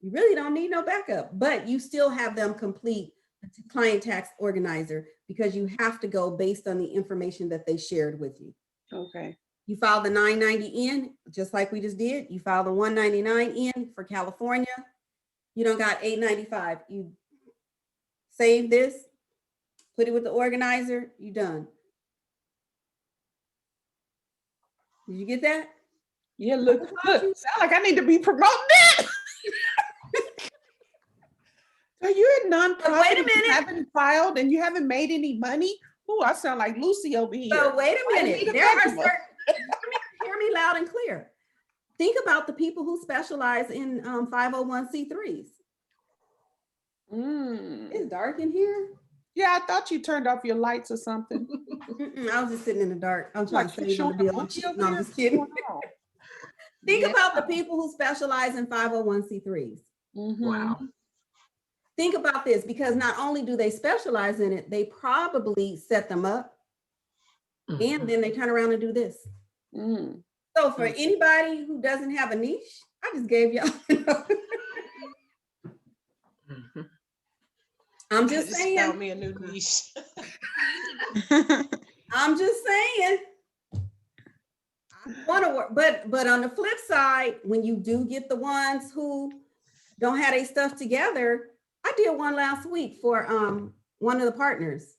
you really don't need no backup, but you still have them complete the client tax organizer because you have to go based on the information that they shared with you. Okay. You file the 990N, just like we just did. You file the 199N for California. You don't got $8.95. You save this, put it with the organizer, you done. Did you get that? Yeah, look, sound like I need to be promoting that. Are you a nonprofit? Wait a minute. You haven't filed and you haven't made any money? Oh, I sound like Lucy over here. So wait a minute. There are certain, hear me loud and clear. Think about the people who specialize in 501c3s. It's dark in here. Yeah, I thought you turned off your lights or something. I was just sitting in the dark. I'm trying to save on the bill. No, I'm just What's kidding. going on? Think about the people who specialize in 501c3s. Wow. Think about this, because not only do they specialize in it, they probably set them up and then they turn around and do this. So for anybody who doesn't have a niche, I just gave y'all. I'm just saying. Found me a new niche. I'm just saying. I want to work, but on the flip side, when you do get the ones who don't have their stuff together, I did one last week for one of the partners.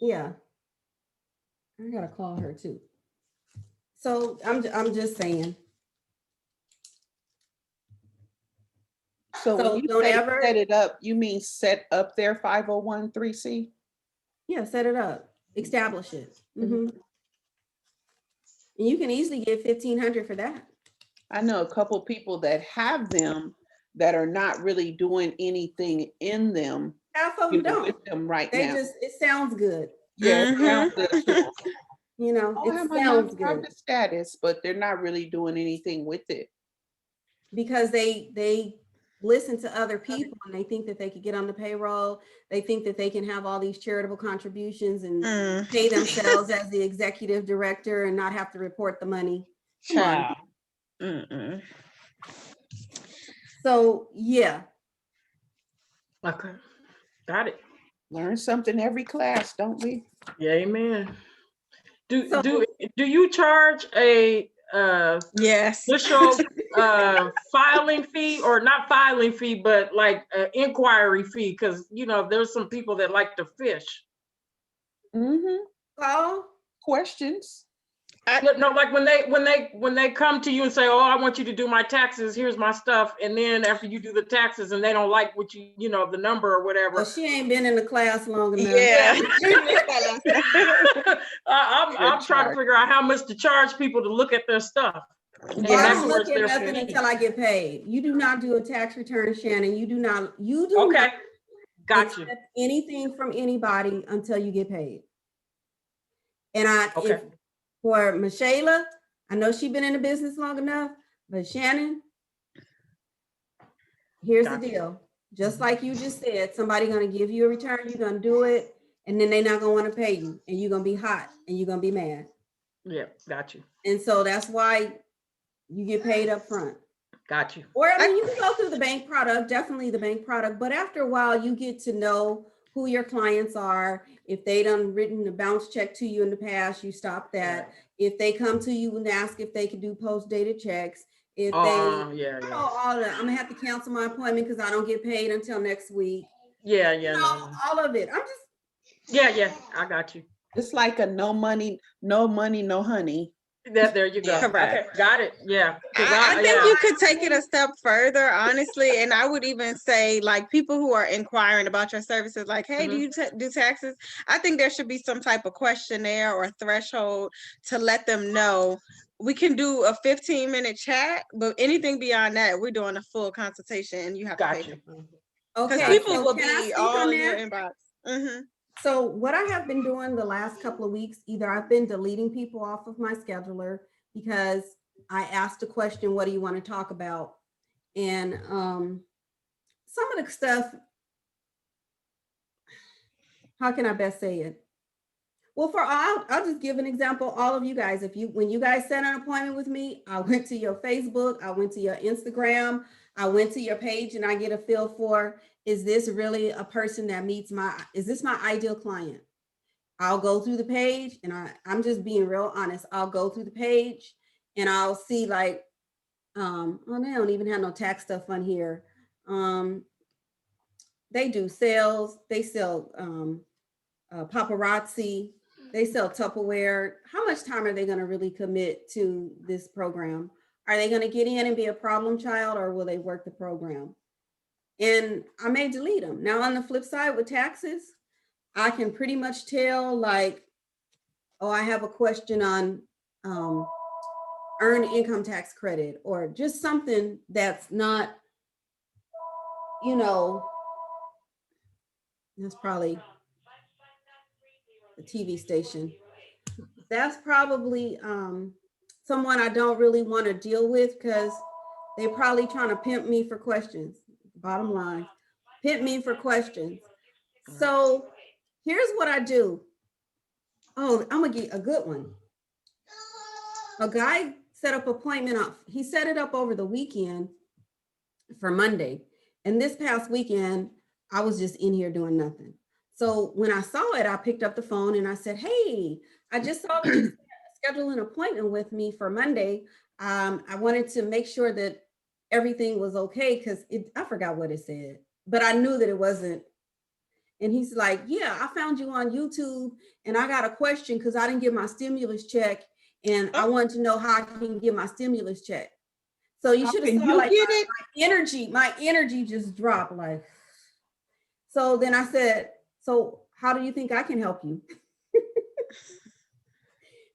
Yeah, I gotta call her too. So I'm just saying. So when you don't say ever set it up, you mean set up their 501(c)(3)? Yeah, set it up, establish it. And you can easily get $1,500 for that. I know a couple people that have them that are not really doing anything in them. Half of them don't. With them right They now. just, it sounds good. Yeah, it sounds good. You know, I it have my sounds nonprofit good status, but they're not really doing anything with it. because they listen to other people and they think that they could get on the payroll. They think that they can have all these charitable contributions and pay themselves as the executive director and not have to report the money. Child. So yeah. Okay, got it. Learn something every class, don't we? Yeah, amen. Do you charge a yes initial filing fee, or not filing fee, but like an inquiry fee? Because there's some people that like to fish. Oh, questions. No, like when they come to you and say, "Oh, I want you to do my taxes. Here's my stuff," and then after you do the taxes and they don't like what the number or whatever. Well, she ain't been in the class long enough. Yeah. I'm trying to figure out how much to charge people to look at their stuff. Yeah, I don't look at nothing until I get paid. You do not do a tax return, Shannon. You do not got you. Anything from anybody until you get paid. And okay. For Michelle, I know she's been in the business long enough, but Shannon, here's the deal. Just like you just said, somebody gonna give you a return, you're gonna do it, and then they're not gonna want to pay you, and you're gonna be hot and you're gonna be mad. Yeah, got you. And so that's why you get paid up front. Got you. Or I mean, you can go through the bank product, definitely the bank product, but after a while, you get to know who your clients are. If they done written a bounce check to you in the past, you stop that. Right. If they come to you and ask if they can do post-dated checks, if they, Oh, yeah, you know, yeah. all that, I'm gonna have to cancel my appointment because I don't get paid until next week. Yeah, You yeah, know, no, no. all of it. I'm just, Yeah, yeah, I got you. It's like a no money, no honey. There you go. Yeah. Correct. Okay, got it. Yeah. 'Cause I think yeah. you could take it a step further, honestly, and I would even say, like, people who are inquiring about your services, like, hey, do you do taxes? I think there should be some type of questionnaire or threshold to let them know. We can do a 15-minute chat, but anything beyond that, we're doing a full consultation, and you have to pay Got for you. it. Because okay, people so will can I be speak all on in your that? inbox. Mhm. So what I have been doing the last couple of weeks, either I've been deleting people off of my scheduler because I asked a question, what do you want to talk about? And some of the stuff, how can I best say it? Well, I'll just give an example. All of you guys, when you guys set an appointment with me, I went to your Facebook, I went to your Instagram, I went to your page, and I get a feel for, is this really a person that is this my ideal client? I'll go through the page, and I'm just being real honest. I'll go through the page and I'll see like, oh, they don't even have no tax stuff on here. They do sales, they sell paparazzi, they sell Tupperware. How much time are they going to really commit to this program? Are they going to get in and be a problem child, or will they work the program? And I may delete them. Now, on the flip side with taxes, I can pretty much tell, like, oh, I have a question on earned income tax credit, or just something that's not, you know, that's probably the TV station. That's probably someone I don't really want to deal with because they're probably trying to pimp me for questions. Bottom line, pimp me for questions. So here's what I do. Oh, I'm gonna get a good one. A guy set up appointment up. He set it up over the weekend for Monday. And this past weekend, I was just in here doing nothing. So when I saw it, I picked up the phone and I said, hey, I just saw that you scheduled an appointment with me for Monday. I wanted to make sure that everything was okay because I forgot what it said, but I knew that it wasn't. And he's like, yeah, I found you on YouTube and I got a question because I didn't get my stimulus check and I wanted to know how I can get my stimulus check. So you should have saw like my energy just dropped like. So then I said, so how do you think I can help you?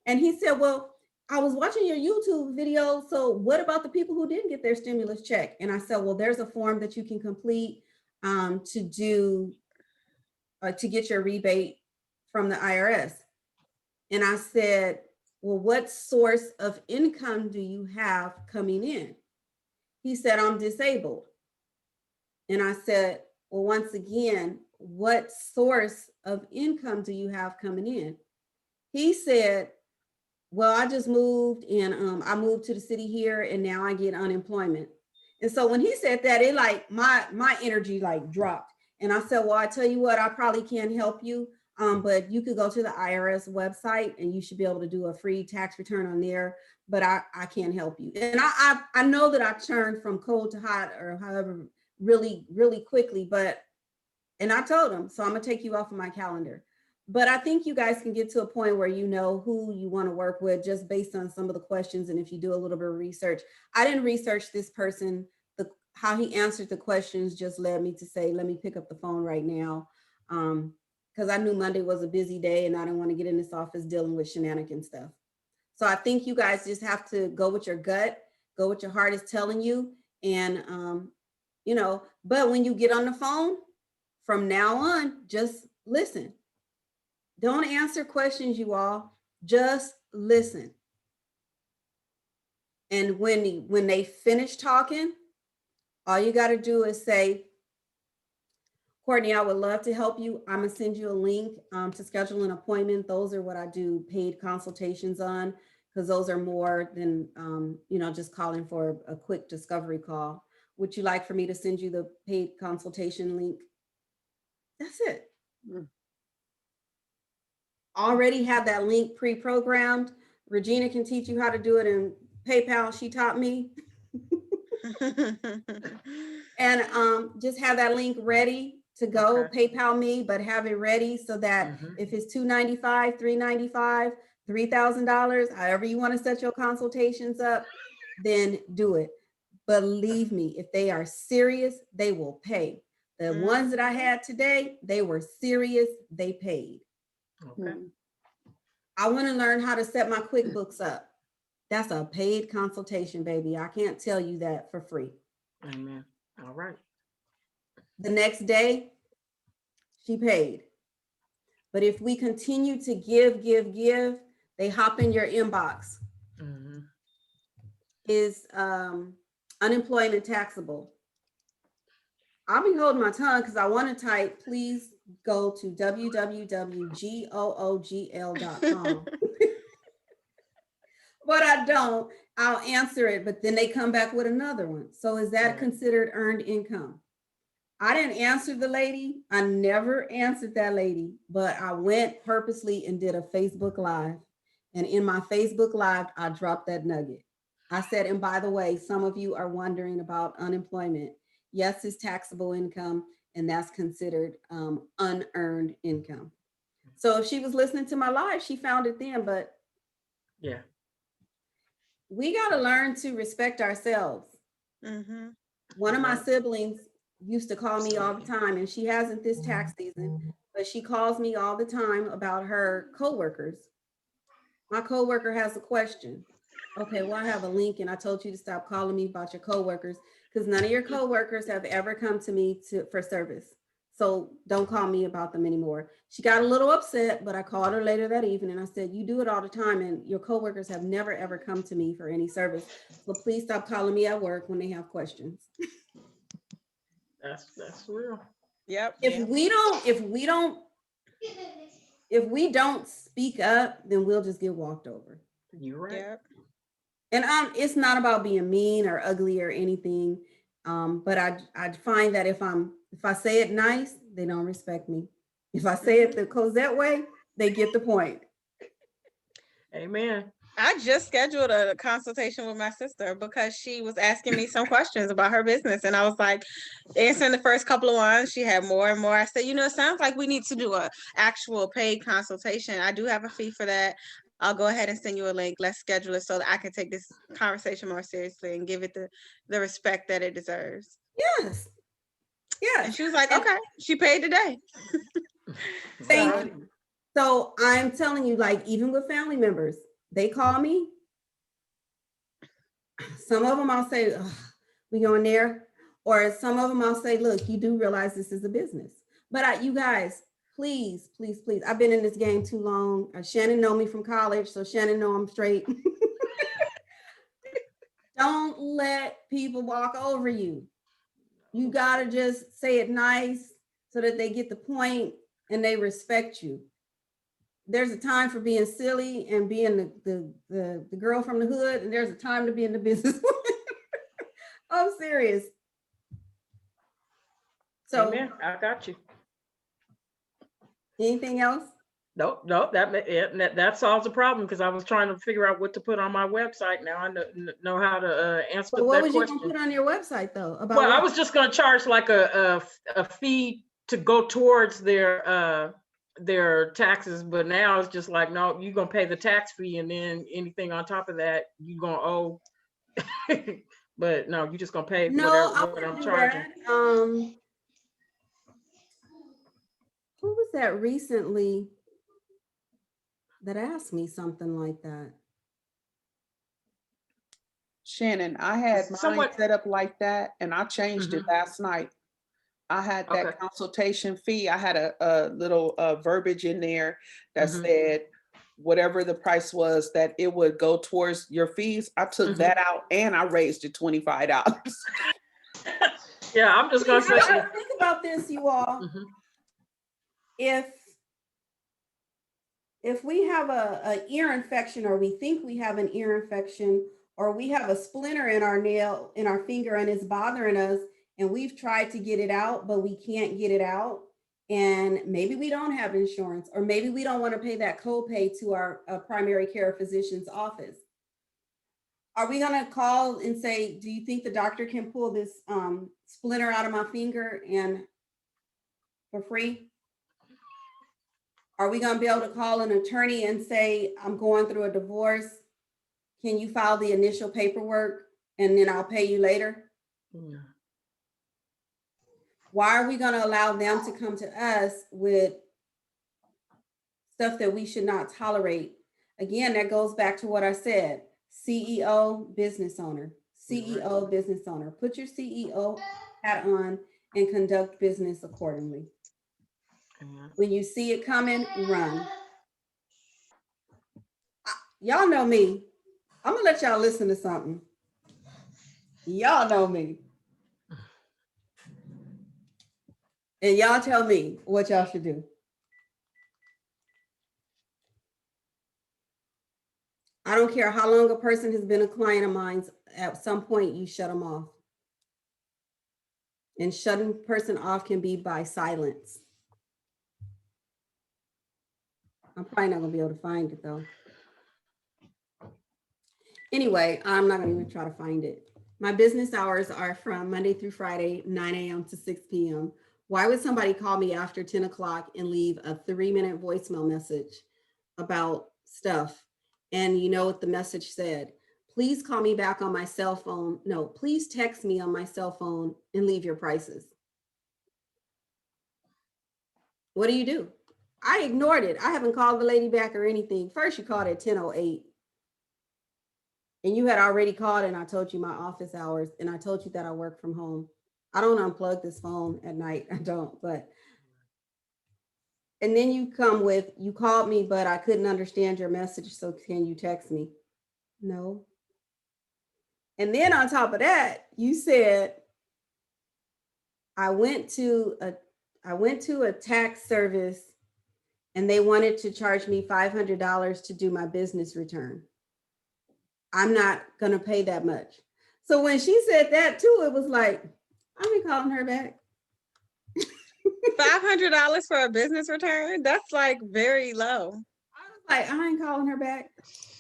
And he said, well, I was watching your YouTube video. So what about the people who didn't get their stimulus check? And I said, well, there's a form that you can complete to get your rebate from the IRS. And I said, well, what source of income do you have coming in? He said, I'm disabled. And I said, well, once again, what source of income do you have coming in? He said, well, I just moved and I moved to the city here and now I get unemployment. And so when he said that, it like my energy like dropped. And I said, well, I tell you what, I probably can't help you, but you could go to the IRS website and you should be able to do a free tax return on there, but I can't help you. And I know that I turned from cold to hot or however really, really quickly, and I told him, so I'm gonna take you off of my calendar. But I think you guys can get to a point where you know who you want to work with just based on some of the questions. And if you do a little bit of research, I didn't research this person. How he answered the questions just led me to say, let me pick up the phone right now. Because I knew Monday was a busy day and I didn't want to get in this office dealing with shenanigans stuff. So I think you guys just have to go with your gut, go with your heart is telling you. And, but when you get on the phone, from now on, just listen. Don't answer questions, you all. Just listen. And when they finish talking, all you got to do is say, Courtney, I would love to help you. I'm going to send you a link to schedule an appointment. Those are what I do paid consultations on, because those are more than, just calling for a quick discovery call. Would you like for me to send you the paid consultation link? That's it. Mm. Already have that link pre-programmed. Regina can teach you how to do it in PayPal. She taught me. And just have that link ready to go. Okay. PayPal me, but have it ready so that if it's $295, $395, $3,000, however you want to set your consultations up, then do it. Believe me, if they are serious, they will pay. The ones that I had today, they were serious, they paid. Okay. I want to learn how to set my QuickBooks up. That's a paid consultation, baby. I can't tell you that for free. Amen. All right. The next day, she paid. But if we continue to give, they hop in your inbox. Mm-hmm. Is unemployment taxable? I'll be holding my tongue because I want to type, please go to www.googl.com. But I don't. I'll answer it, but then they come back with another one. So is that considered earned income? I didn't answer the lady. I never answered that lady, but I went purposely and did a Facebook Live. And in my Facebook Live, I dropped that nugget. I said, and by the way, some of you are wondering about unemployment. Yes, it's taxable income, and that's considered unearned income. So if she was listening to my live, she found it then, but yeah, we got to learn to respect ourselves. Mm-hmm. One of my siblings used to call me all the time, and she hasn't this tax season, but she calls me all the time about her coworkers. My coworker has a question. Okay, well, I have a link, and I told you to stop calling me about your coworkers because none of your coworkers have ever come to me for service. So don't call me about them anymore. She got a little upset, but I called her later that evening and I said, you do it all the time, and your coworkers have never ever come to me for any service. So please stop calling me at work when they have questions. that's real. Yep. If we don't speak up, then we'll just get walked over. You're right. Yep. And it's not about being mean or ugly or anything. But I find that if I say it nice, they don't respect me. If I say it the Cosette way, they get the point. Amen. I just scheduled a consultation with my sister because she was asking me some questions about her business. And I was like, answering the first couple of ones, she had more and more. I said, it sounds like we need to do a actual paid consultation. I do have a fee for that. I'll go ahead and send you a link. Let's schedule it so that I can take this conversation more seriously and give it the respect that it deserves. Yes. Yes. And she was like, okay, she paid today. Thank you. So I'm telling you, like, even with family members, they call me. Some of them I'll say, we going there. Or some of them I'll say, look, you do realize this is a business. But you guys, please, please, please. I've been in this game too long. Shannon know me from college, so Shannon know I'm straight. Don't let people walk over you. You got to just say it nice so that they get the point and they respect you. There's a time for being silly and being the girl from the hood, and there's a time to be in the business. I'm serious. So, Amen. I got you. Anything else? Nope. That solves the problem because I was trying to figure out what to put on my website. Now I know how to answer But what that was question. you gonna put on your website though? About well, I was just going to charge like a fee to go towards their taxes, but now it's just like, no, you're gonna pay the tax fee, and then anything on top of that you're gonna owe. But no, you're just gonna pay what I'm charging. Who was that recently that asked me something like that? Shannon, I had mine set up like that, and I changed it last night. I had that consultation fee. I had a little verbiage in there that said whatever the price was, that it would go towards your fees. I took that out and I raised it $25. Yeah, I'm just gonna say. Think about this, you all. If we have a ear infection, or we think we have an ear infection, or we have a splinter in our nail, in our finger, and it's bothering us, and we've tried to get it out, but we can't get it out, and maybe we don't have insurance, or maybe we don't want to pay that copay to our primary care physician's office. Are we going to call and say, do you think the doctor can pull this splinter out of my finger and for free? Are we going to be able to call an attorney and say, I'm going through a divorce, can you file the initial paperwork and then I'll pay you later? Yeah. Why are we going to allow them to come to us with stuff that we should not tolerate? Again, that goes back to what I said. CEO, business owner. CEO, business owner. Put your CEO hat on and conduct business accordingly. When you see it coming, run. Y'all know me. I'm gonna let y'all listen to something. Y'all know me. And y'all tell me what y'all should do. I don't care how long a person has been a client of mine, at some point you shut them off. And shutting a person off can be by silence. I'm probably not gonna be able to find it though. Anyway, I'm not gonna even try to find it. My business hours are from Monday through Friday, 9 a.m. to 6 p.m. Why would somebody call me after 10 o'clock and leave a 3-minute voicemail message about stuff? And you know what the message said? Please call me back on my cell phone. No, please text me on my cell phone and leave your prices. What do? I ignored it. I haven't called the lady back or anything. First, you called at 10:08. And you had already called and I told you my office hours and I told you that I work from home. I don't unplug this phone at night. I don't, but. And then you come with, you called me, but I couldn't understand your message. So can you text me? No. And then on top of that, you said, I went to a tax service and they wanted to charge me $500 to do my business return. I'm not going to pay that much. So when she said that too, it was like, I ain't calling her back. $500 for a business return? That's like very low. I was like, I ain't calling her back.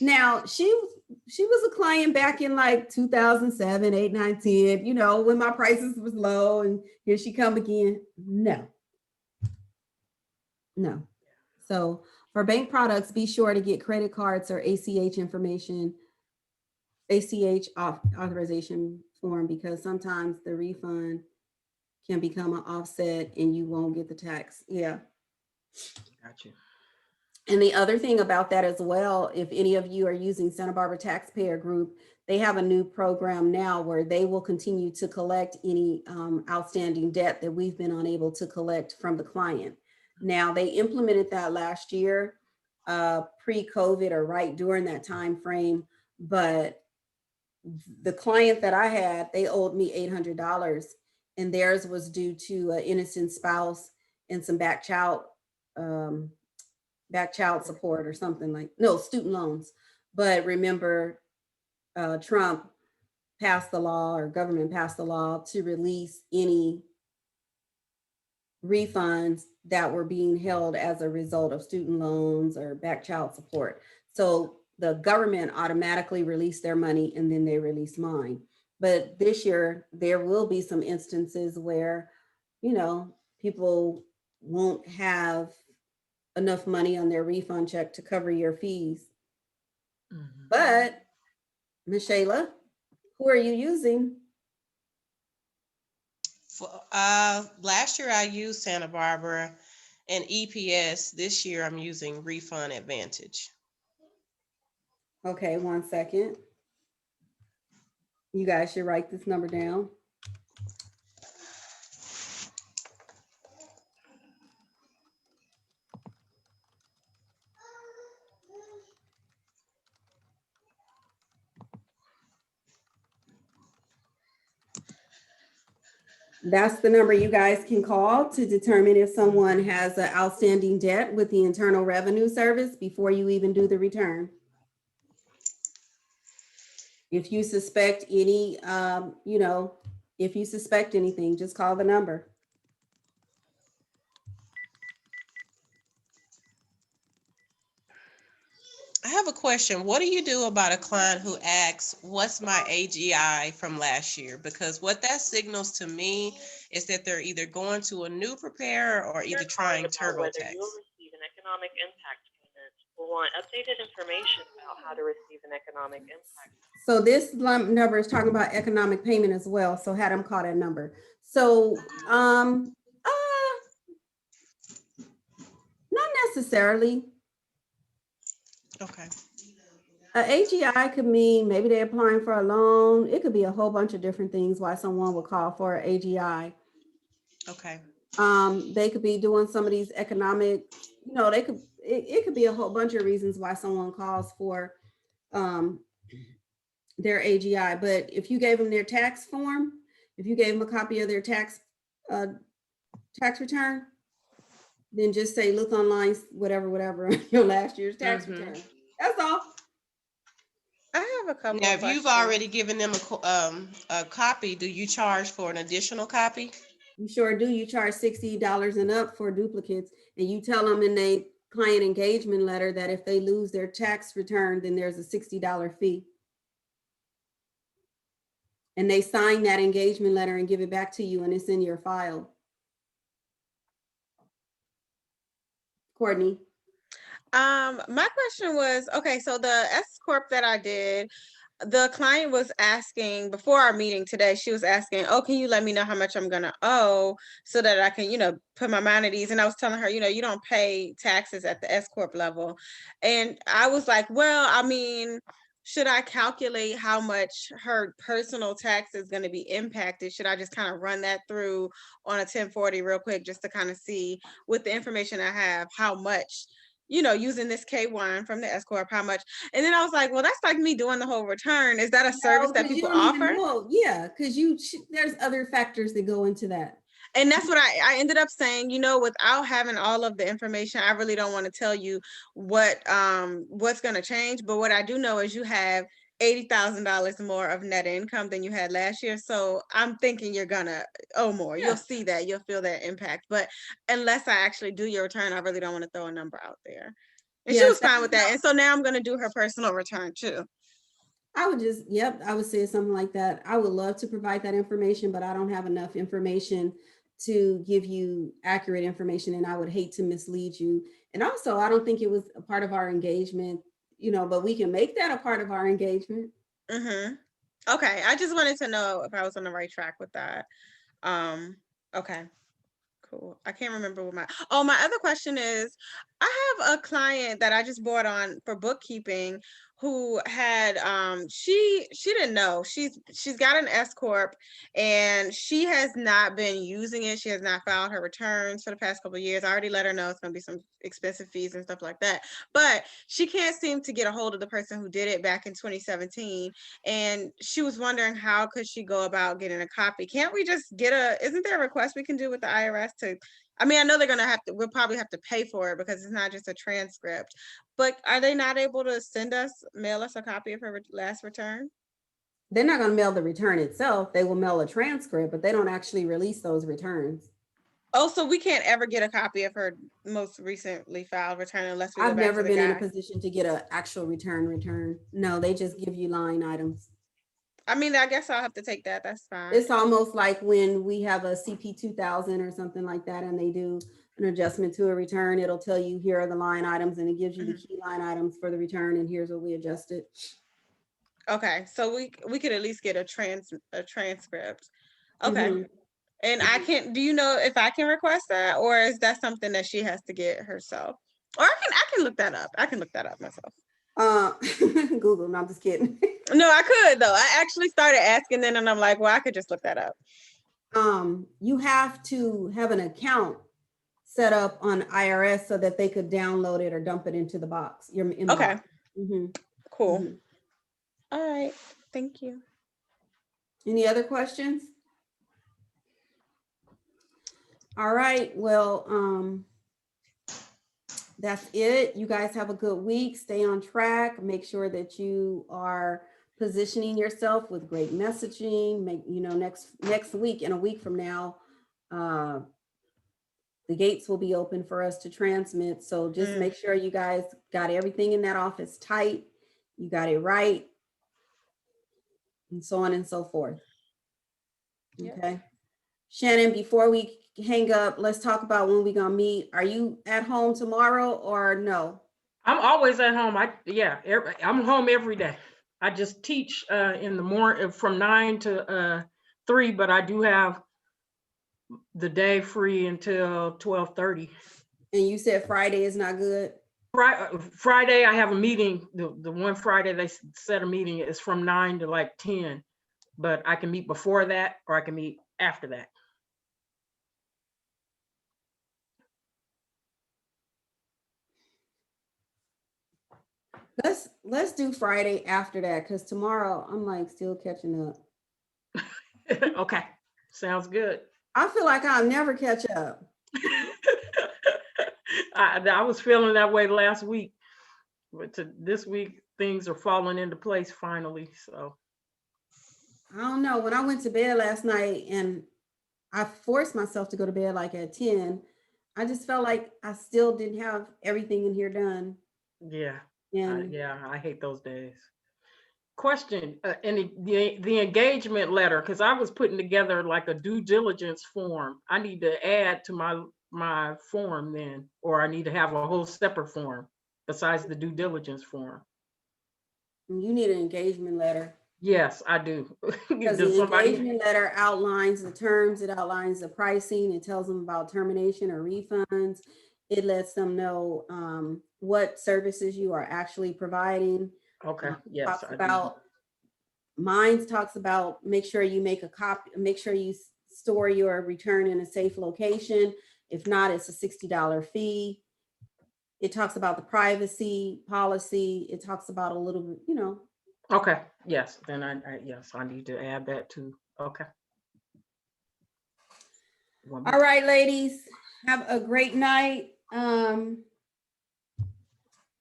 Now she was a client back in like 2007, 8, 9, 10, you know, when my prices was low, and here she come again. No. So for bank products, be sure to get credit cards or ACH information, ACH authorization form, because sometimes the refund can become an offset and you won't get the tax. Yeah. Gotcha. And the other thing about that as well, if any of you are using Santa Barbara Taxpayer Group, they have a new program now where they will continue to collect any outstanding debt that we've been unable to collect from the client. Now, they implemented that last year, pre-COVID or right during that time frame, but the client that I had, they owed me $800 and theirs was due to an innocent spouse and some back child support or something like, no, student loans. But remember, Trump passed the law, or government passed the law to release any refunds that were being held as a result of student loans or back child support. So the government automatically released their money and then they released mine. But this year, there will be some instances where, you know, people won't have enough money on their refund check to cover your fees. Mm-hmm. But Ms. Shayla, who are you using? Last year I used Santa Barbara and EPS. This year I'm using Refund Advantage. Okay, 1 second. You guys should write this number down. That's the number you guys can call to determine if someone has an outstanding debt with the Internal Revenue Service before you even do the return. If you suspect any, if you suspect anything, just call the number. I have a question. What do you do about a client who asks, what's my AGI from last year? Because what that signals to me is that they're either going to a new preparer or either trying TurboTax. Whether you'll receive an economic impact payment, we'll want updated information about how to receive an economic impact. So this number is talking about economic payment as well. So had them call that number. So not necessarily. Okay. AGI could mean maybe they're applying for a loan. It could be a whole bunch of different things why someone would call for an AGI. Okay. They could be doing some of these economic, they could, it could be a whole bunch of reasons why someone calls for their AGI. But if you gave them their tax form, if you gave them a copy of their tax return, then just say, look online, whatever, your last year's tax return. That's all. I have a couple. Now, if you've already given them a copy, do you charge for an additional copy? You sure do. You charge $60 and up for duplicates, and you tell them in a client engagement letter that if they lose their tax return, then there's a $60 fee. And they sign that engagement letter and give it back to you, and it's in your file. Courtney. My question was, okay, so the S Corp that I did, the client was asking before our meeting today, she was asking, oh, can you let me know how much I'm gonna owe so that I can, put my mind at ease. And I was telling her, you don't pay taxes at the S Corp level. And I was like, well, I mean, should I calculate how much her personal tax is going to be impacted? Should I just kind of run that through on a 1040 real quick, just to kind of see with the information I have, how much, using this K1 from the S Corp, how much? And then I was like, well, that's like me doing the whole return. Is that a service that people offer? Yeah, because there's other factors that go into that. And that's what I ended up saying, without having all of the information, I really don't want to tell you what's going to change. But what I do know is you have $80,000 more of net income than you had last year. So I'm thinking you're going to owe more. Yeah. You'll see that. You'll feel that impact. But unless I actually do your return, I really don't want to throw a number out there. And she was fine with that. And so now I'm going to do her personal return too. I would I would say something like that. I would love to provide that information, but I don't have enough information to give you accurate information, and I would hate to mislead you. And also, I don't think it was a part of our engagement, but we can make that a part of our engagement. Okay, I just wanted to know if I was on the right track with that. Okay, cool. I can't remember what my other question is. I have a client that I just brought on for bookkeeping who had she didn't know she's got an S Corp and she has not been using it. She has not filed her returns for the past couple of years. I already let her know it's going to be some expensive fees and stuff like that, but she can't seem to get a hold of the person who did it back in 2017, and she was wondering how could she go about getting a copy. Can't we just isn't there a request we can do with the IRS to, I mean, I know they're gonna we'll probably have to pay for it because it's not just a transcript, but are they not able to mail us a copy of her last return? They're not gonna mail the return itself. They will mail a transcript, but they don't actually release those returns. Oh, so we can't ever get a copy of her most recently filed return unless we go back to the guy? I've never been in a position to get an actual return. No, they just give you line items. I mean, I guess I'll have to take that. That's fine. It's almost like when we have a CP 2000 or something like that, and they do an adjustment to a return. It'll tell you here are the line items, and it gives you the key line items for the return, and here's what we adjusted. Okay, so we could at least get a transcript. Okay, and I can. Do you know if I can request that, or is that something that she has to get herself? Or I can look that up. I can look that up myself. Google. No, I'm just kidding. No, I could though. I actually started asking then, and I'm like, well, I could just look that up. You have to have an account set up on IRS so that they could download it or dump it into the box. Okay. Cool. All right. Thank you. Any other questions? All right. Well, that's it. You guys have a good week. Stay on track. Make sure that you are positioning yourself with great messaging. Next week and a week from now, the gates will be open for us to transmit. So just make sure you guys got everything in that office tight. You got it right. And so on and so forth. Yep. Okay. Shannon, before we hang up, let's talk about when we're going to meet. Are you at home tomorrow or no? I'm always at home. I'm home every day. I just teach in the morning from 9 to 3, but I do have the day free until 12:30. And you said Friday is not good? Friday, I have a meeting. The one Friday they set a meeting is from 9 to like 10, but I can meet before that or I can meet after that. Let's do Friday after that, because tomorrow I'm like still catching up. Okay, sounds good. I feel like I'll never catch up. I was feeling that way last week, but this week things are falling into place finally. So I don't know. When I went to bed last night and I forced myself to go to bed like at 10, I just felt like I still didn't have everything in here done. yeah, And I hate those days. Question, and the engagement letter, because I was putting together like a due diligence form. I need to add to my form then, or I need to have a whole separate form besides the due diligence form. you need an engagement letter. Yes, I do. Because the engagement letter outlines the terms, it outlines the pricing, it tells them about termination or refunds. It lets them know what services you are actually providing. Okay, yes, Talks about, mine talks about make sure you make a copy, make sure you store your return in a safe location. If not, it's a $60 fee. It talks about the privacy policy. It talks about a little bit, you know. Okay, yes, then yes, I need to add that too. Okay. All right, ladies, have a great night.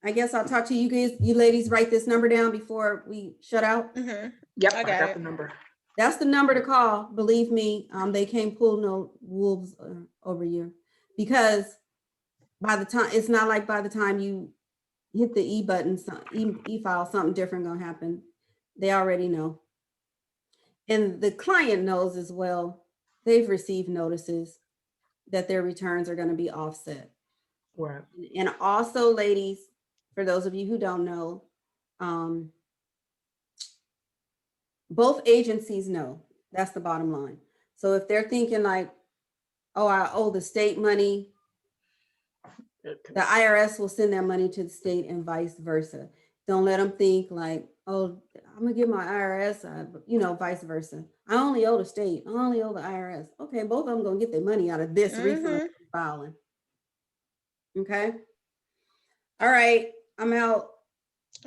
I guess I'll talk to you guys. You ladies write this number down before we shut out. Yep, I got the number. That's the number to call. Believe me, they can't pull no wolves over you, because by the time, it's not like by the time you hit the E button, e-file, something different gonna happen. They already know. And the client knows as well. They've received notices that their returns are gonna be offset. Right. And also, ladies, for those of you who don't know, both agencies know. That's the bottom line. So if they're thinking like, oh, I owe the state money, the IRS will send that money to the state and vice versa. Don't let them think like, oh, I'm gonna give my IRS, vice versa. I only owe the state, I only owe the IRS. Okay, both of them gonna get their money out of this refund filing. Okay. All right, I'm out.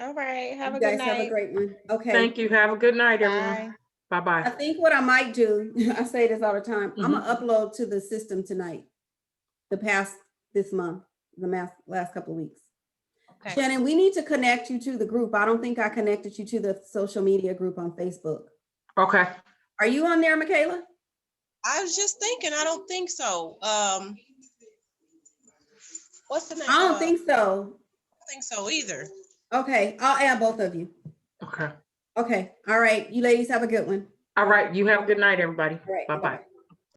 All right. Have you a good guys have a night. great one. Okay. Thank you. Have a good night, everyone. Bye. Bye-bye. I think what I might do, I say this all the time, I'm gonna upload to the system tonight, this month, the last couple of weeks. Okay. Shannon, we need to connect you to the group. I don't think I connected you to the social media group on Facebook. Okay. Are you on there, Michaela? I was just thinking, I don't think so. What's the name? I don't think so. I don't think so either. Okay, I'll add both of you. Okay. Okay. All right. You ladies have a good one. All right. You have a good night, everybody. All right. Bye-bye.